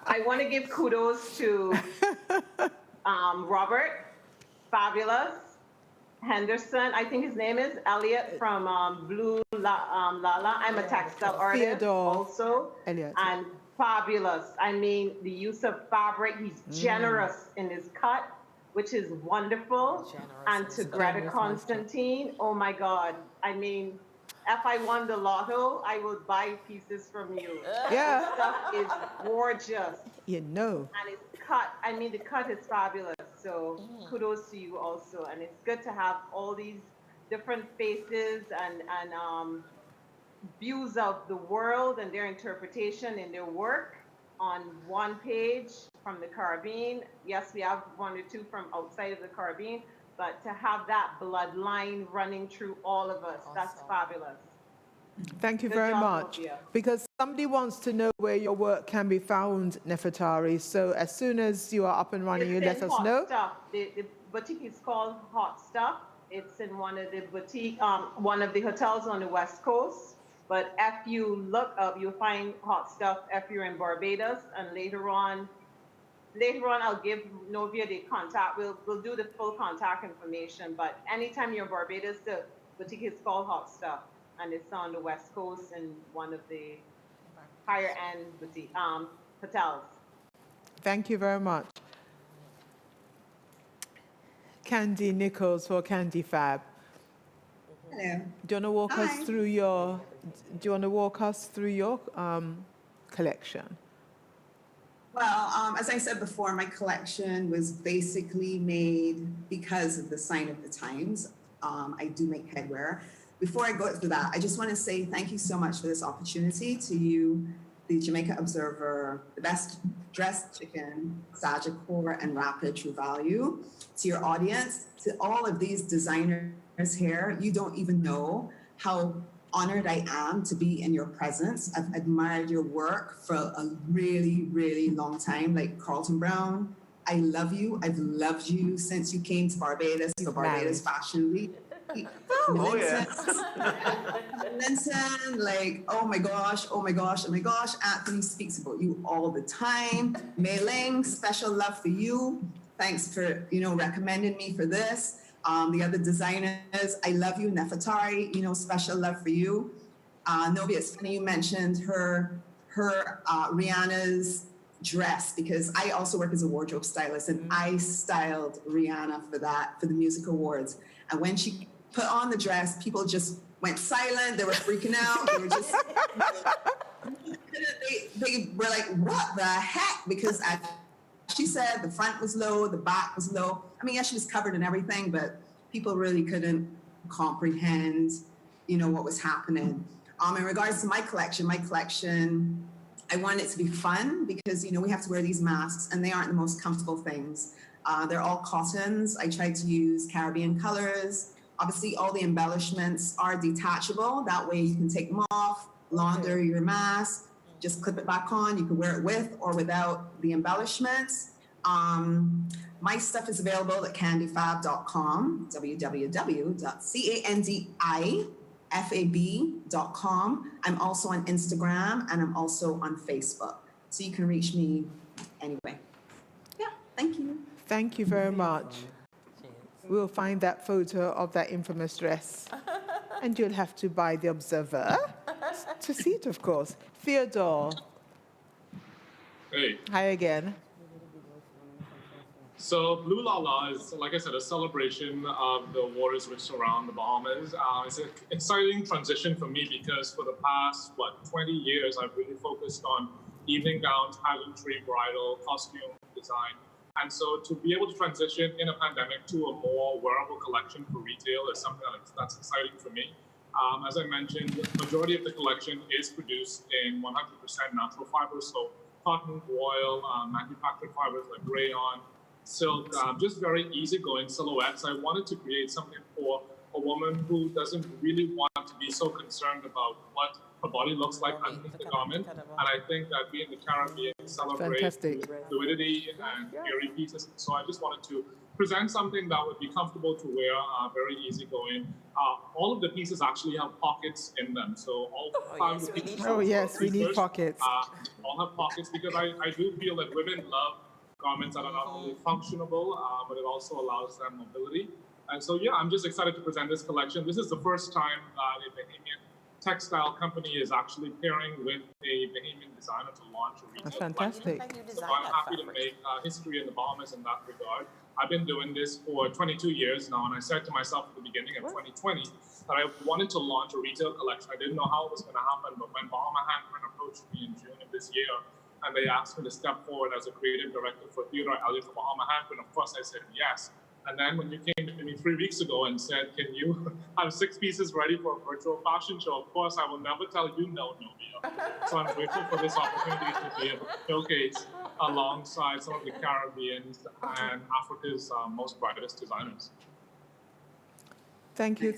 I want to give kudos to Robert, Fabulous, Henderson, I think his name is Elliot from Blue Lala. I'm a textile artist Theodore also. Elliot. And Fabulous. I mean, the use of fabric, he's generous in his cut, which is wonderful. And to Greta Constantine, oh my God. I mean, if I won the lotto, I would buy pieces from you. Yeah. The stuff is gorgeous. And it's cut. I mean, the cut is fabulous. So kudos to you also. And it's good to have all these different faces and views of the world and their interpretation in their work on one page from the Caribbean. Yes, we have 1 or 2 from outside of the Caribbean, but to have that bloodline running through all of us, that's fabulous. Thank you Good very job, much. Novia. Because somebody wants to know where your work can be found, Nefertari. So as soon as you are up and running, you let us Hot know. Stuff. The boutique is called Hot Stuff. It's in one of the boutique, one of the hotels on the West Coast. But if you look up, you'll find Hot Stuff if you're in Barbados. And later on, I'll give Novia the contact. We'll do the full contact information. But anytime you're in Barbados, the boutique is called Hot Stuff. And it's on the West Coast in one of the higher end boutique hotels. Thank you very much. Candy Nichols for Candy Fab. Hello. Do you want to walk us Hi. through your? Do you want to walk us through your collection? Well, as I said before, my collection was basically made because of the sign of the times. I do make headwear. Before I go through that, I just want to say thank you so much for this opportunity to you, the Jamaica Observer, the Best Dressed Chicken, Sagicor, and Rapid True Value, to your audience, to all of these designers here, you don't even know how honored I am to be in your presence. I've admired your work for a really, really long time, like Carlton Brown. I love you. I've loved you since you came to Barbados for Barbados Fashion Week. Oh, yeah. Linton, like, oh my gosh. Anthony speaks about you all the time. Mei Ling, special love for you. Thanks for, recommending me for this. The other designers, I love you. Nefertari, special love for you. Novia, it's funny you mentioned her Rihanna's dress, because I also work as a wardrobe stylist, and I styled Rihanna for the music awards. And when she put on the dress, people just went silent. They were freaking out. They were just, they were like, what the heck? Because she said the front was low, the back was low. I mean, yeah, she was covered in everything, but people really couldn't comprehend, what was happening. In regards to my collection, I want it to be fun because, we have to wear these masks and they aren't the most comfortable things. They're all cottons. I tried to use Caribbean colors. Obviously, all the embellishments are detachable. That way you can take them off, launder your mask, just clip it back on. You can wear it with or without the embellishments. My stuff is available at candifab.com, www.candifab.com. I'm also on Instagram and I'm also on Facebook. So you can reach me anyway. Yeah, thank you. Thank you very much. We'll find that photo of that infamous dress. And you'll have to buy The Observer to see it, of course. Theodore. Hey. Hi again. So Blue La La is, like I said, a celebration of the waters which surround the Bahamas. It's an exciting transition for me because for the past, 20 years, I've really focused on evening gowns, pageantry, bridal, costume design. And so to be able to transition in a pandemic to a more wearable collection for retail is something that's exciting for me. As I mentioned, the majority of the collection is produced in 100% natural fibers, so cotton, voile, manufactured fibers like rayon, silk, just very easygoing silhouettes. I wanted to create something for a woman who doesn't really want to be so concerned about what her body looks like underneath the garment. And I think that we in the Caribbean celebrate fluidity and airy pieces. So I just wanted to present something that would be comfortable to wear, very easygoing. All of the pieces actually have pockets in them. So all five of the pieces. Oh, yes, we need pockets. All have pockets because I do feel that women love garments that are not only functional, but it also allows them mobility. And so, yeah, I'm just excited to present this collection. This is the first time that a Bahamian textile company is actually pairing with a Bahamian designer to launch a retail fantastic. collection. So I'm happy to make history in the Bahamas in that regard. I've been doing this for 22 years now, and I said to myself at the beginning of 2020 that I wanted to launch a retail collection. I didn't know how it was going to happen, but when Bahama Handprint approached me in June of this year, and they asked me to step forward as a creative director for Theodore Elliott for Bahama Handprint, of course I said yes. And then when you came to me 3 weeks ago and said, can you have 6 pieces ready for a virtual fashion show? Of course, I will never tell you no, Novia. So I'm grateful for this opportunity to be able to showcase alongside some of the Caribbean's and Africa's most brightest designers. Thank you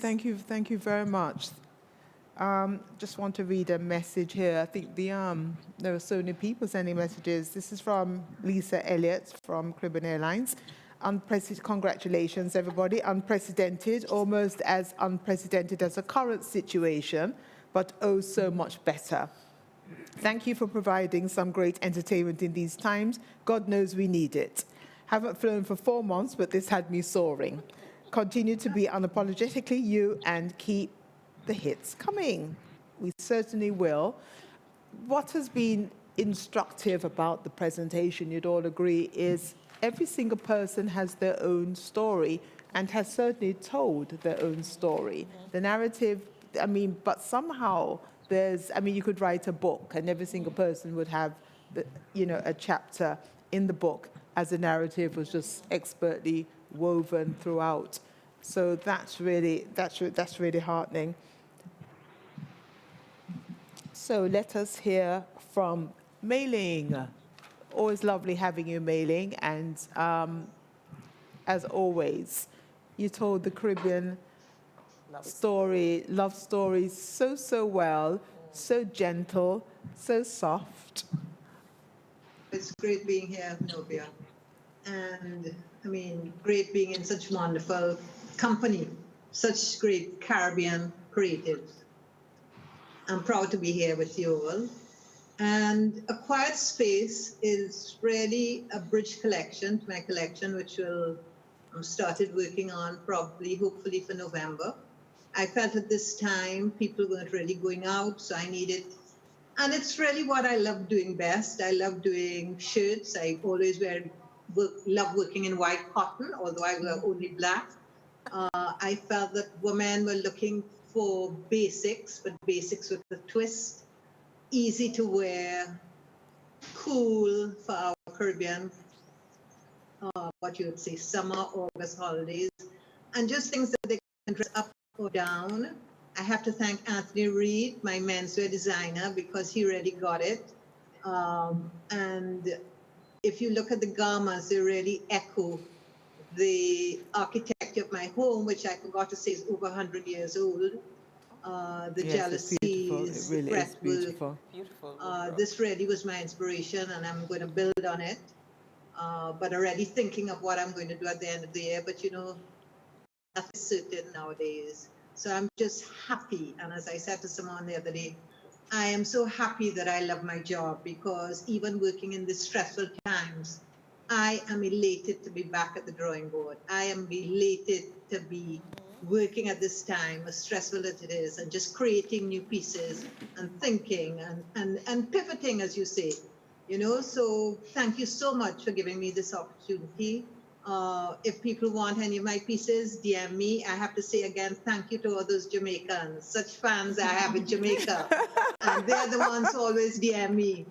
very much. Just want to read a message here. I think there are so many people sending messages. This is from Lisa Elliott from Caribbean Airlines. Congratulations, everybody. Unprecedented, almost as unprecedented as the current situation, but oh so much better. Thank you for providing some great entertainment in these times. God knows we need it. Haven't flown for 4 months, but this had me soaring. Continue to be unapologetically you and keep the hits coming. We certainly will. What has been instructive about the presentation, you'd all agree, is every single person has their own story and has certainly told their own story. The narrative, but somehow you could write a book and every single person would have, a chapter in the book as the narrative was just expertly woven throughout. So that's really heartening. So let us hear from Mei Ling. Always lovely having you, Mei Ling. And as always, you told the Caribbean love story so well, so gentle, so soft. It's great being here, Novia. And I mean, great being in such wonderful company, such great Caribbean creatives. I'm proud to be here with you all. And A Quiet Space is really a bridge collection to my collection, which will started working on probably, hopefully for November. I felt at this time people weren't really going out, so I needed, and it's really what I love doing best. I love doing shirts. I always love working in white cotton, although I wear only black. I felt that women were looking for basics, but basics with a twist, easy to wear, cool for our Caribbean, what you would say, summer, August holidays, and just things that they can dress up or down. I have to thank Anthony Reed, my menswear designer, because he really got it. And if you look at the garments, they really echo the architecture of my home, which I forgot to say is over 100 years old. The Yes, jalousies, it really the is fretwork. beautiful. This really was my inspiration, and I'm going to build on it. But already thinking of what I'm going to do at the end of the year. But you know, nothing's certain nowadays. So I'm just happy. And as I said to someone the other day, I am so happy that I love my job, because even working in these stressful times, I am elated to be back at the drawing board. I am elated to be working at this time, as stressful as it is, and just creating new pieces and thinking and pivoting, as you say. You know, so thank you so much for giving me this opportunity. If people want any of my pieces, DM me. I have to say again, thank you to all those Jamaicans. Such fans I have in Jamaica. And they're the ones who always DM me.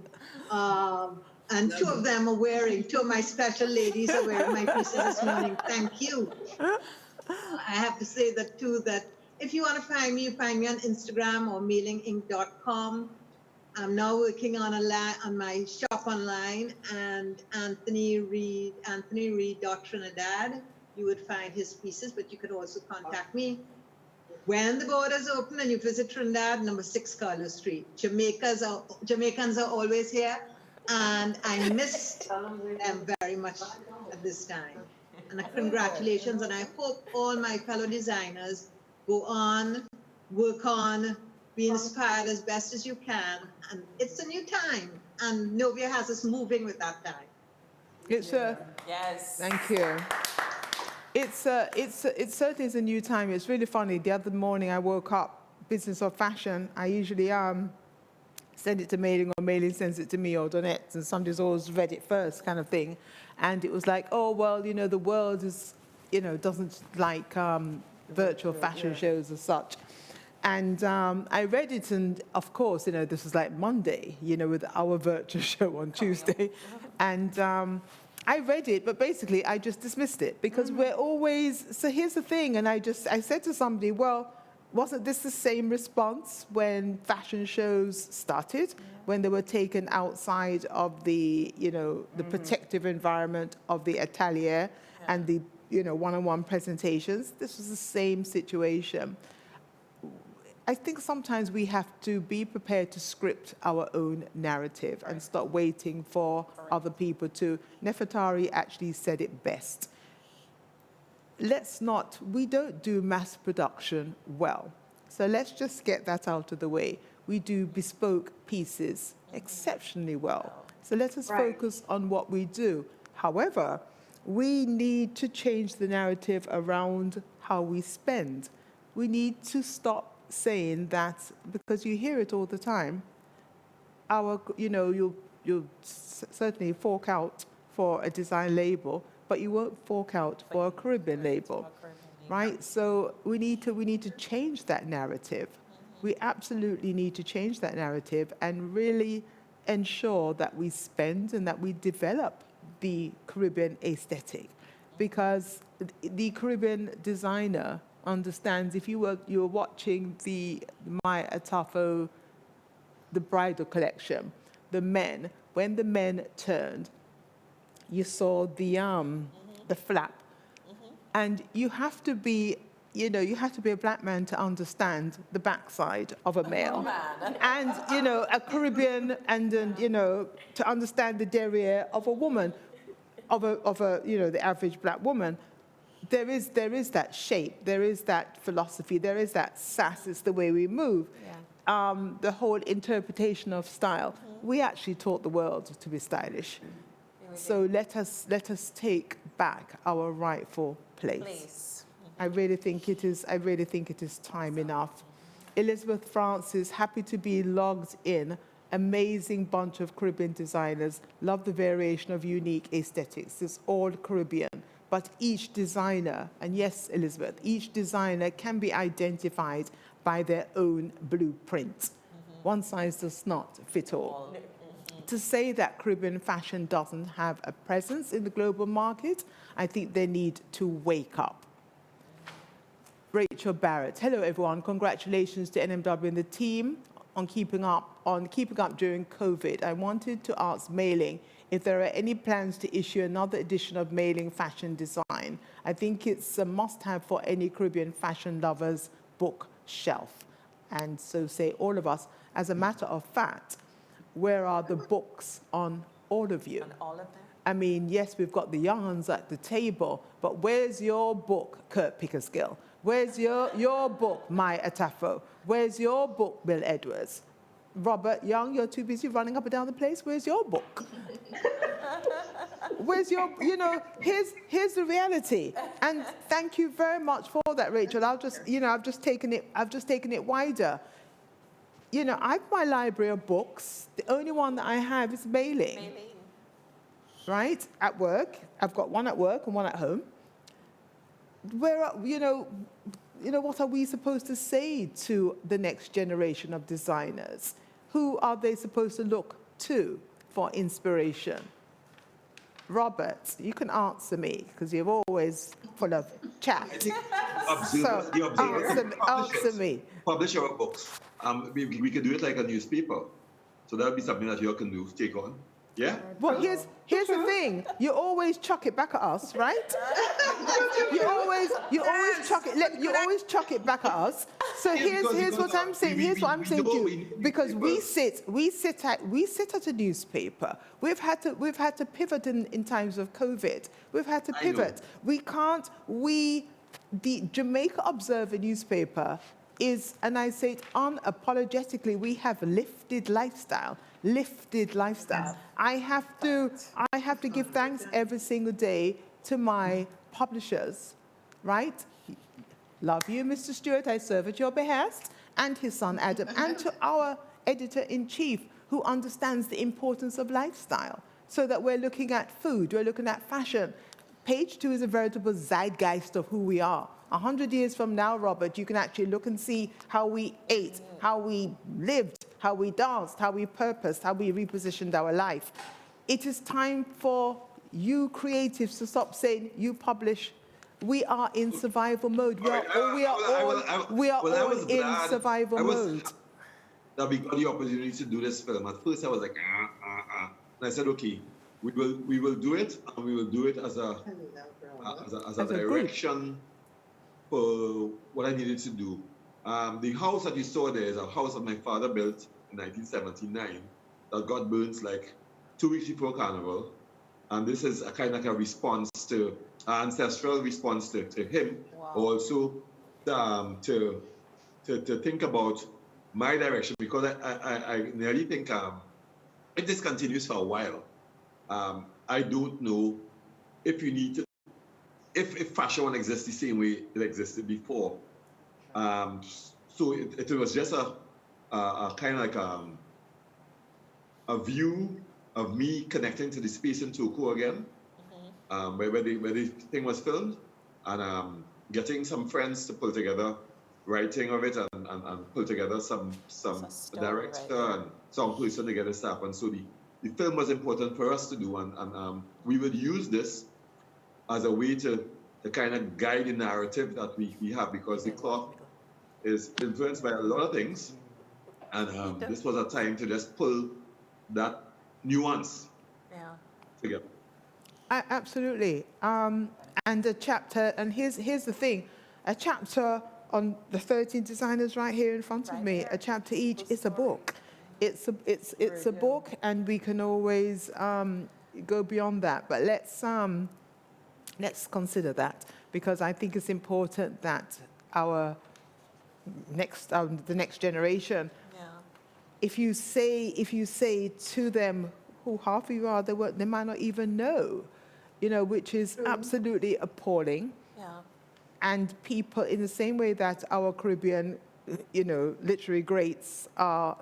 And two of them are wearing, two of my special ladies are wearing my pieces this morning. Thank you. I have to say that too, that if you want to find me, you find me on Instagram or mailinginc.com. I'm now working on my shop online, and Anthony Reed.Trinidad. You would find his pieces, but you could also contact me. When the borders open and you visit Trinidad, number 6 Carlos Street. Jamaicans are always here, and I missed them very much at this time. And congratulations, and I hope all my fellow designers go on, work on, be inspired as best as you can. And it's a new time, and Novia has us moving with that time. It's Yes. Thank you. It certainly is a new time. It's really funny. The other morning I woke up, business of fashion. I usually send it to mailing, or mailing sends it to me, or Donette, and somebody's always read it first, kind of thing. And it was like, oh well, you know, the world is, you know, doesn't like virtual fashion shows as such. And I read it, and of course, you know, this was like Monday, you know, with our virtual show on Tuesday. And I read it, but basically I just dismissed it, because we're always, so here's the thing, and I said to somebody, well, wasn't this the same response when fashion shows started, when they were taken outside of the, you know, the protective environment of the atelier and the, you know, one-on-one presentations? This was the same situation. I think sometimes we have to be prepared to script our own narrative and stop waiting for other people to. Nefertari actually said it best. We don't do mass production well. So let's just get that out of the way. We do bespoke pieces exceptionally well. So let us focus on what we do. However, we need to change the narrative around how we spend. We need to stop saying that, because you hear it all the time, you know, you'll certainly fork out for a design label, but you won't fork out for a Caribbean label, right? So we need to change that narrative. We absolutely need to change that narrative and really ensure that we spend and that we develop the Caribbean aesthetic, because the Caribbean designer understands. If you were watching the Maya Atafo, the bridal collection, when the men turned, you saw the flap, and you have to be you know, you have to be a black man to understand the backside of a male. And, you know, a Caribbean, and then, you know, to understand the derriere of a woman, of a you know, the average black woman. There is that shape, there is that philosophy, there is that sass, it's the way we move. The whole interpretation of style. We actually taught the world to be stylish. So let us take back our rightful place. I really think it is time enough. Elizabeth Francis, happy to be logged in. Amazing bunch of Caribbean designers. Love the variation of unique aesthetics. It's all Caribbean. But each designer, and yes, Elizabeth, each designer can be identified by their own blueprint. One size does not fit all. To say that Caribbean fashion doesn't have a presence in the global market, I think they need to wake up. Rachel Barrett, hello everyone. Congratulations to NMW and the team on keeping up during COVID. I wanted to ask Mailing if there are any plans to issue another edition of Mailing Fashion Design. I think it's a must-have for any Caribbean fashion lover's bookshelf. And so say all of us. As a matter of fact, where are the books on all of you? On all of them? I mean, yes, we've got the young ones at the table, but where's your book, Kurt Pickersgill? Where's your book, Mai Atafo? Where's your book, Bill Edwards? Robert Young, you're too busy running up and down the place. Where's your book? Where's your, you know, here's the reality. And thank you very much for that, Rachel. I've just taken it wider. You know, I have my library of books. The only one that I have is Mailing. Right? At work. I've got one at work and one at home. You know, what are we supposed to say to the next generation of designers? Who are they supposed to look to for inspiration? Robert, you can answer me because you're always full of chat. Answer me. Publish our books. We could do it like a newspaper. So that would be something that you all can do, take on. Yeah? Well, here's the thing. You always chuck it back at us, right? you always chuck it back at us. So here's what I'm saying. Here's what I'm saying to you. Because we sit at a newspaper. We've had to pivot in times of COVID. We've had to pivot. The Jamaica Observer newspaper is, and I say it unapologetically, we have lifted lifestyle. I have to give thanks every single day to my publishers, right? Love you, Mr. Stewart, I serve at your behest, and his son Adam, and to our editor-in-chief who understands the importance of lifestyle, so that we're looking at food, we're looking at fashion. Page 2 is a veritable zeitgeist of who we are. 100 years from now, Robert, you can actually look and see how we ate, how we lived, how we danced, how we purposed, how we repositioned our life. It is time for you creatives to stop saying you publish. We are in survival mode. We are all in survival mode. That we got the opportunity to do this film. At first, I was like, And I said, okay, we will do it, and we will do it as a direction for what I needed to do. The house that you saw there is a house that my father built in 1979 that got burnt like 2 weeks before Carnival. And this is a kind of a response to, ancestral response to him. Wow. Also to think about my direction, because I nearly think if this continues for a while, I don't know if you need to, if fashion won't exist the same way it existed before. So it was just a kind of like a view of me connecting to the space in Toko again, where the thing was filmed, and getting some friends to pull together writing of it and pull together some director and some person to get the staff. And so the film was important for us to do, and we would use this as a way to kind of guide the narrative that we have, because the cloth is influenced by a lot of things, and this was a time to just pull that nuance together. Absolutely. And the chapter, and here's the thing, a chapter on the 13 designers right here in front of me, a chapter each. It's a book. It's a book, and we can always go beyond that. But let's consider that, because I think it's important that our the next generation, if you say to them who half of you are, they might not even know, which is absolutely appalling. Yeah. And people, in the same way that our Caribbean, literary greats are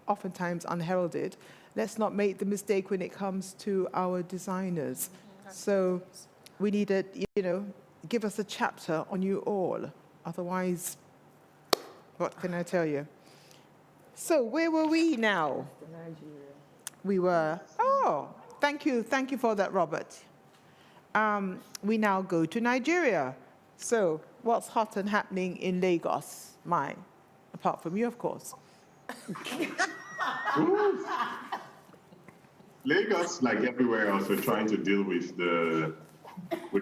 oftentimes unheralded, let's not make the mistake when it comes to our designers. So we need give us a chapter on you all. Otherwise, what can I tell you? So where were we now? We were, thank you for that, Robert. We now go to Nigeria. So what's hot and happening in Lagos? Apart from you, of course. Lagos, like everywhere else, we're trying to deal with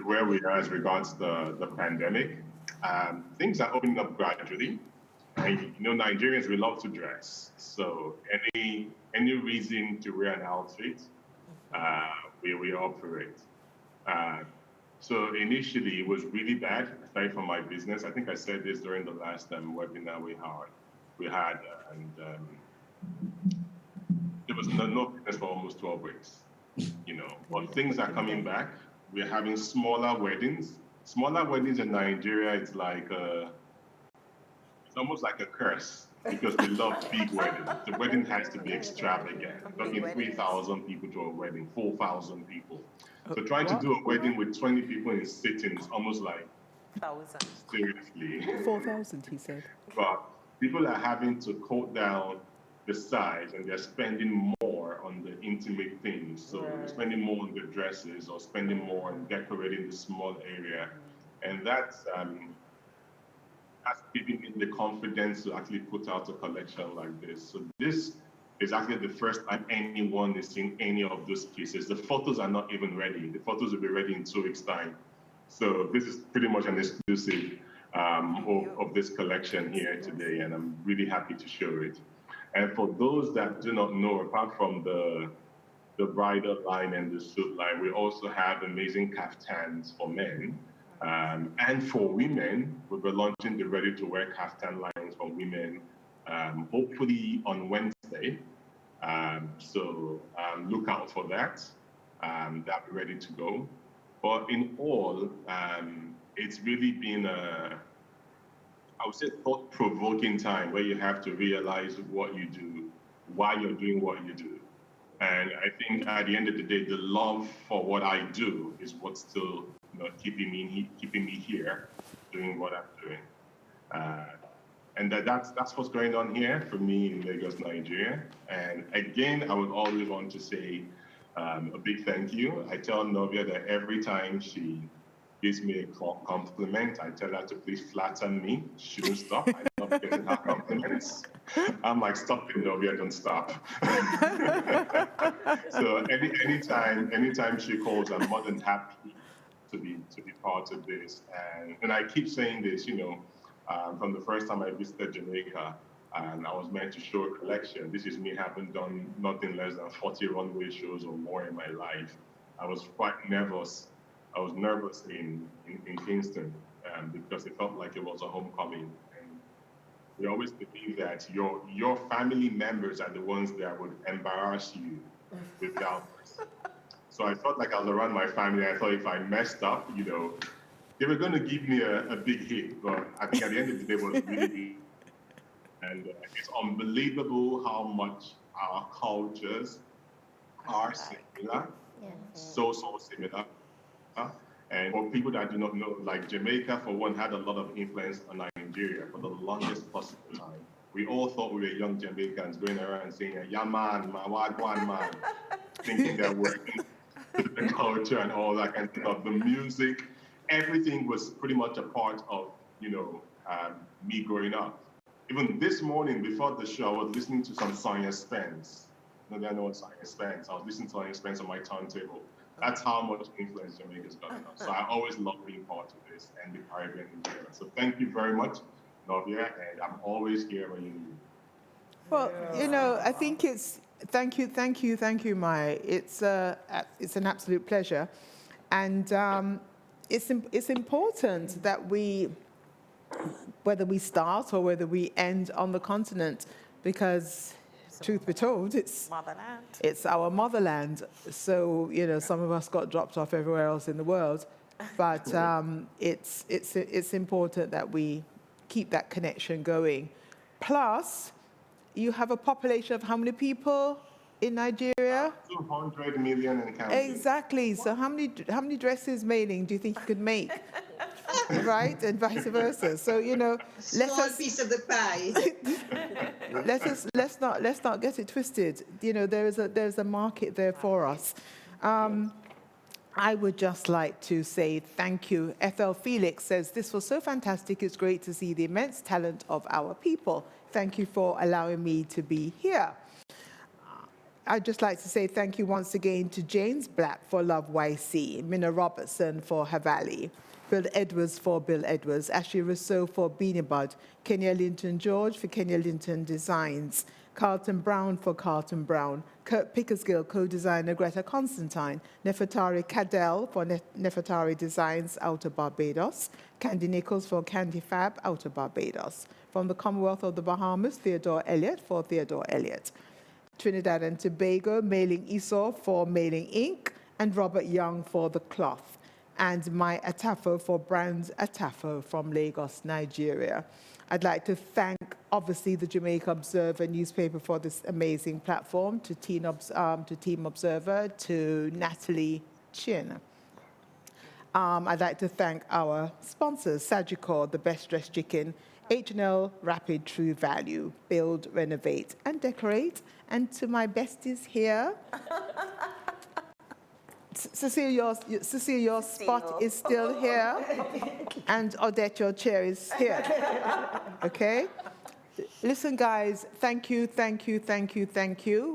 where we are as regards the pandemic. Things are opening up gradually. And Nigerians, we love to dress. So any reason to wear an outfit, we operate. So initially, it was really bad, aside from my business. I think I said this during the last webinar we had, and there was no business for almost 12 weeks. But things are coming back. We're having smaller weddings. Smaller weddings in Nigeria, it's almost like a curse, because we love big weddings. The wedding has to be extravagant. We're talking 3,000 people to a wedding, 4,000 people. So trying to do a wedding with 20 people in sitting is almost like, 1,000. seriously. 4,000, he said. But people are having to cut down the size, and they're spending more on the intimate things. So they're spending more on the dresses, or spending more on decorating the small area. And that's giving me the confidence to actually put out a collection like this. So this is actually the first time anyone is seeing any of those pieces. The photos are not even ready. The photos will be ready in 2 weeks' time. So this is pretty much an exclusive of this collection here today, and I'm really happy to show it. And for those that do not know, apart from the bridal line and the suit line, we also have amazing kaftans for men. And for women, we'll be launching the ready-to-wear kaftan lines for women, hopefully on Wednesday. So look out for that. That'll be ready to go. But in all, it's really been I would say, thought-provoking time where you have to realize what you do, why you're doing what you do. And I think at the end of the day, the love for what I do is what's still keeping me here, doing what I'm doing. And that's what's going on here for me in Lagos, Nigeria. And again, I would always want to say a big thank you. I tell Novia that every time she gives me a compliment, I tell her to please flatten me. She shouldn't stop. I love getting her compliments. I'm like, stop it, Novia, don't stop. So anytime she calls, I'm more than happy to be part of this. And I keep saying this, from the first time I visited Jamaica, and I was meant to show a collection. This is me having done nothing less than 40 runway shows or more in my life. I was quite nervous. I was nervous in Kingston because it felt like it was a homecoming. And we always believe that your family members are the ones that would embarrass you with doubts. So I felt like I was around my family. I thought if I messed up, they were going to give me a big hit. But I think at the end of the day, it was really big. And it's unbelievable how much our cultures are similar, so similar. And for people that do not know, like Jamaica, for one, had a lot of influence on Nigeria for the longest possible time. We all thought we were young Jamaicans going around saying, "Yeah, man, wagwan, man," thinking that we're the culture and all that kind of stuff. The music, everything was pretty much a part of, me growing up. Even this morning, before the show, I was listening to some Sonia Spence. I know what Sonia Spence. I was listening to Sonia Spence on my turntable. That's how much influence Jamaica's got on us. So I always love being part of this and the Caribbean in general. So thank you very much, Novia, and I'm always here when you need me. Well, you know, I think it's, thank you, Mai. It's an absolute pleasure. And it's important that we, whether we start or whether we end on the continent, because truth be told, it's our motherland. So, you know, some of us got dropped off everywhere else in the world, but it's important that we keep that connection going. Plus, you have a population of how many people in Nigeria? 200 million in counting. Exactly. So how many dresses mailing do you think you could make? Right, and vice versa. So, you know, Piece of the pie. let's not get it twisted. You know, there's a market there for us. I would just like to say thank you. Ethel Felix says, this was so fantastic. It's great to see the immense talent of our people. Thank you for allowing me to be here. I'd just like to say thank you once again to James Black for Love YC, Minna Robertson for Havali, Bill Edwards for Bill Edwards, Ashley Rousseau for Beanie Bud, Kenya Linton George for Kenya Linton Designs, Carlton Brown for Carlton Brown, Kurt Pickersgill, co-designer Greta Constantine, Nefertari Cadell for Nefertari Designs out of Barbados, Candy Nichols for Candy Fab out of Barbados. From the Commonwealth of the Bahamas, Theodore Elliott for Theodore Elliott. Trinidad and Tobago, Mailing Esau for Mailing Inc., and Robert Young for The Cloth, and Mai Atafo for Brands Atafo from Lagos, Nigeria. I'd like to thank, obviously, the Jamaica Observer newspaper for this amazing platform, to Team Observer, to Natalie Chin. I'd like to thank our sponsors, Sagicor, The Best Dressed Chicken, H&L Rapid True Value, Build, Renovate, and Decorate. And to my besties here, Cecilia, your spot is still here, and Odette, your chair is here. Okay? Listen, guys, thank you.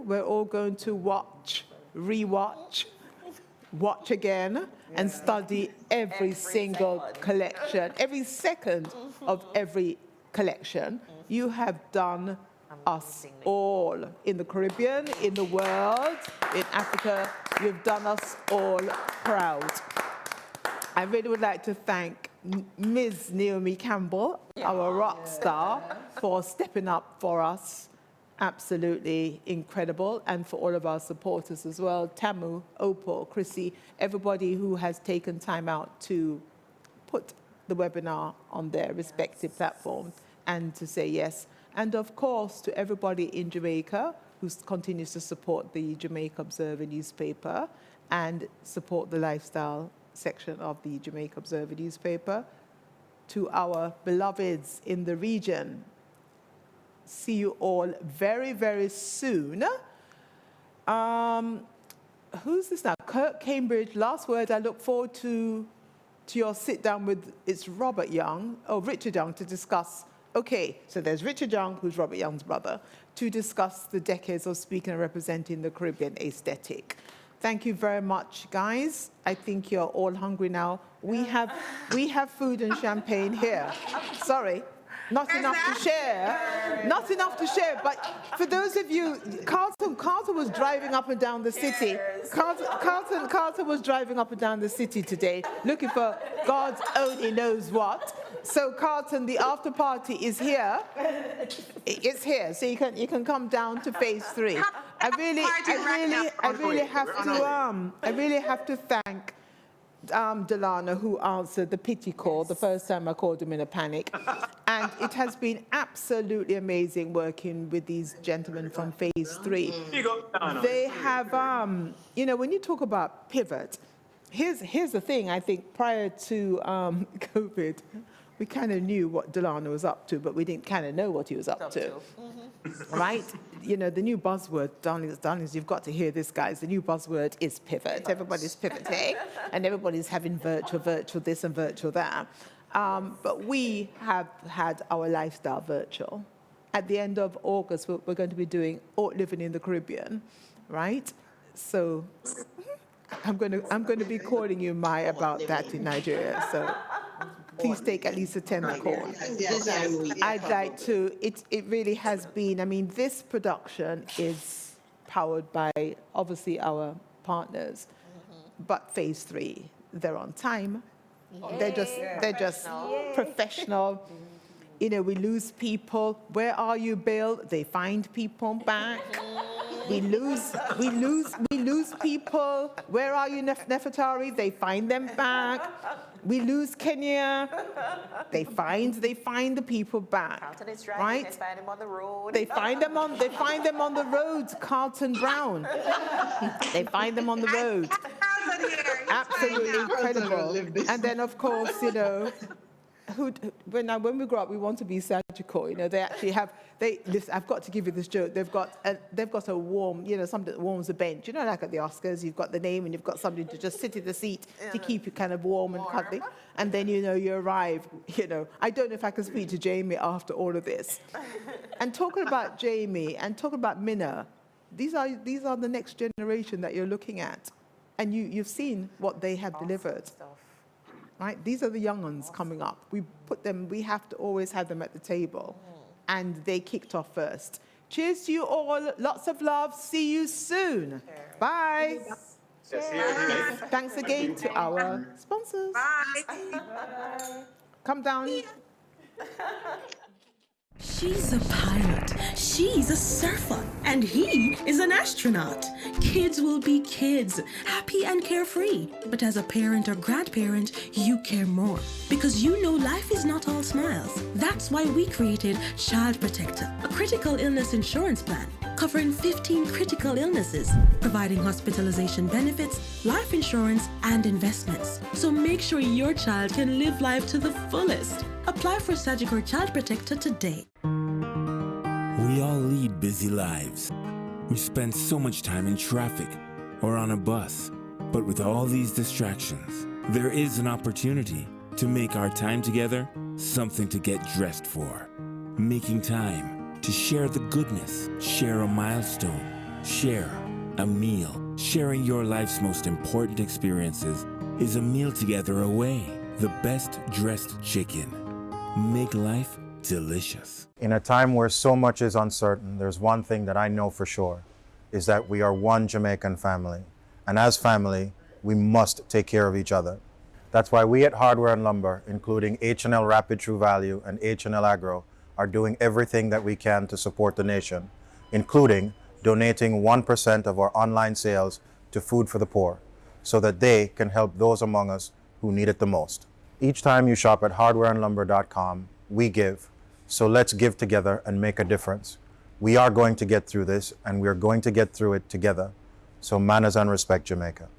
We're all going to watch, rewatch, watch again, and study every single collection, every second of every collection. You have done us all in the Caribbean, in the world, in Africa. You've done us all proud. I really would like to thank Ms. Naomi Campbell, our rock star, for stepping up for us. Absolutely incredible. And for all of our supporters as well, Tamu, Opal, Chrissy, everybody who has taken time out to put the webinar on their respective platforms and to say yes. And of course, to everybody in Jamaica who continues to support the Jamaica Observer newspaper and support the lifestyle section of the Jamaica Observer newspaper. To our beloveds in the region, see you all very, very soon. Who's this now? Kirk Cambridge, last word. I look forward to your sit down with, it's Robert Young, Richard Young, to discuss. Okay, so there's Richard Young, who's Robert Young's brother, to discuss the decades of speaking and representing the Caribbean aesthetic. Thank you very much, guys. I think you're all hungry now. We have food and champagne here. Sorry. Not enough to share. Not enough to share. But for those of you, Carlton was driving up and down the city. Carlton was driving up and down the city today, looking for God only knows what. So Carlton, the after party is here. It's here, so you can come down to phase 3. I really have to thank Delana, who answered the pity call the first time I called him in a panic. And it has been absolutely amazing working with these gentlemen from phase 3. They have, when you talk about pivot, here's the thing. I think prior to COVID, we kind of knew what Delana was up to, but we didn't kind of know what he was up to. Right? You know, the new buzzword, darlings, you've got to hear this, guys. The new buzzword is pivot. Everybody's pivoting, and everybody's having virtual this and virtual that. But we have had our lifestyle virtual. At the end of August, we're going to be doing Living in the Caribbean, right? So I'm going to be calling you Mai about that in Nigeria. So please take at least a 10 call. I'd like to. It really has been. I mean, this production is powered by obviously our partners, but Phase 3, they're on time. They're just professional. You know, we lose people. Where are you, Bill? They find people back. We lose people. Where are you, Nefertari? They find them back. We lose Kenya. They find the people back. Carlton is driving. Right? They find him on the road. They find them on the road, Carlton Brown. They find them on the road. Absolutely incredible. And then, of course, you know, when we grow up, we want to be surgical. You know, they actually have. Listen, I've got to give you this joke. They've got a warm, you know, something that warms the bench. You know, like at the Oscars, you've got the name and you've got somebody to just sit in the seat to keep you kind of warm and cuddly. And then, you know, you arrive. You know, I don't know if I can speak to Jamie after all of this. And talking about Jamie and talking about Minna, these are the next generation that you're looking at, and you've seen what they have delivered. Right? These are the young ones coming up. We have to always have them at the table. And they kicked off first. Cheers to you all. Lots of love. See you soon. Bye. Thanks again to our sponsors. Bye. Come down. She's a pilot, she's a surfer, and he is an astronaut. Kids will be kids, happy and carefree. But as a parent or grandparent, you care more because you know life is not all smiles. That's why we created Child Protector, a critical illness insurance plan covering 15 critical illnesses, providing hospitalization benefits, life insurance, and investments. So make sure your child can live life to the fullest. Apply for Sagicor Child Protector today. We all lead busy lives. We spend so much time in traffic or on a bus. But with all these distractions, there is an opportunity to make our time together something to get dressed for. Making time to share the goodness, share a milestone, share a meal. Sharing your life's most important experiences is a meal together away. The best dressed chicken. Make life delicious. In a time where so much is uncertain, there's one thing that I know for sure, is that we are one Jamaican family. And as family, we must take care of each other. That's why we at Hardware and Lumber, including H&L Rapid True Value and H&L Agro, are doing everything that we can to support the nation, including donating 1% of our online sales to Food for the Poor, so that they can help those among us who need it the most. Each time you shop at hardwareandlumber.com, we give. So let's give together and make a difference. We are going to get through this, and we are going to get through it together. So manners and respect, Jamaica.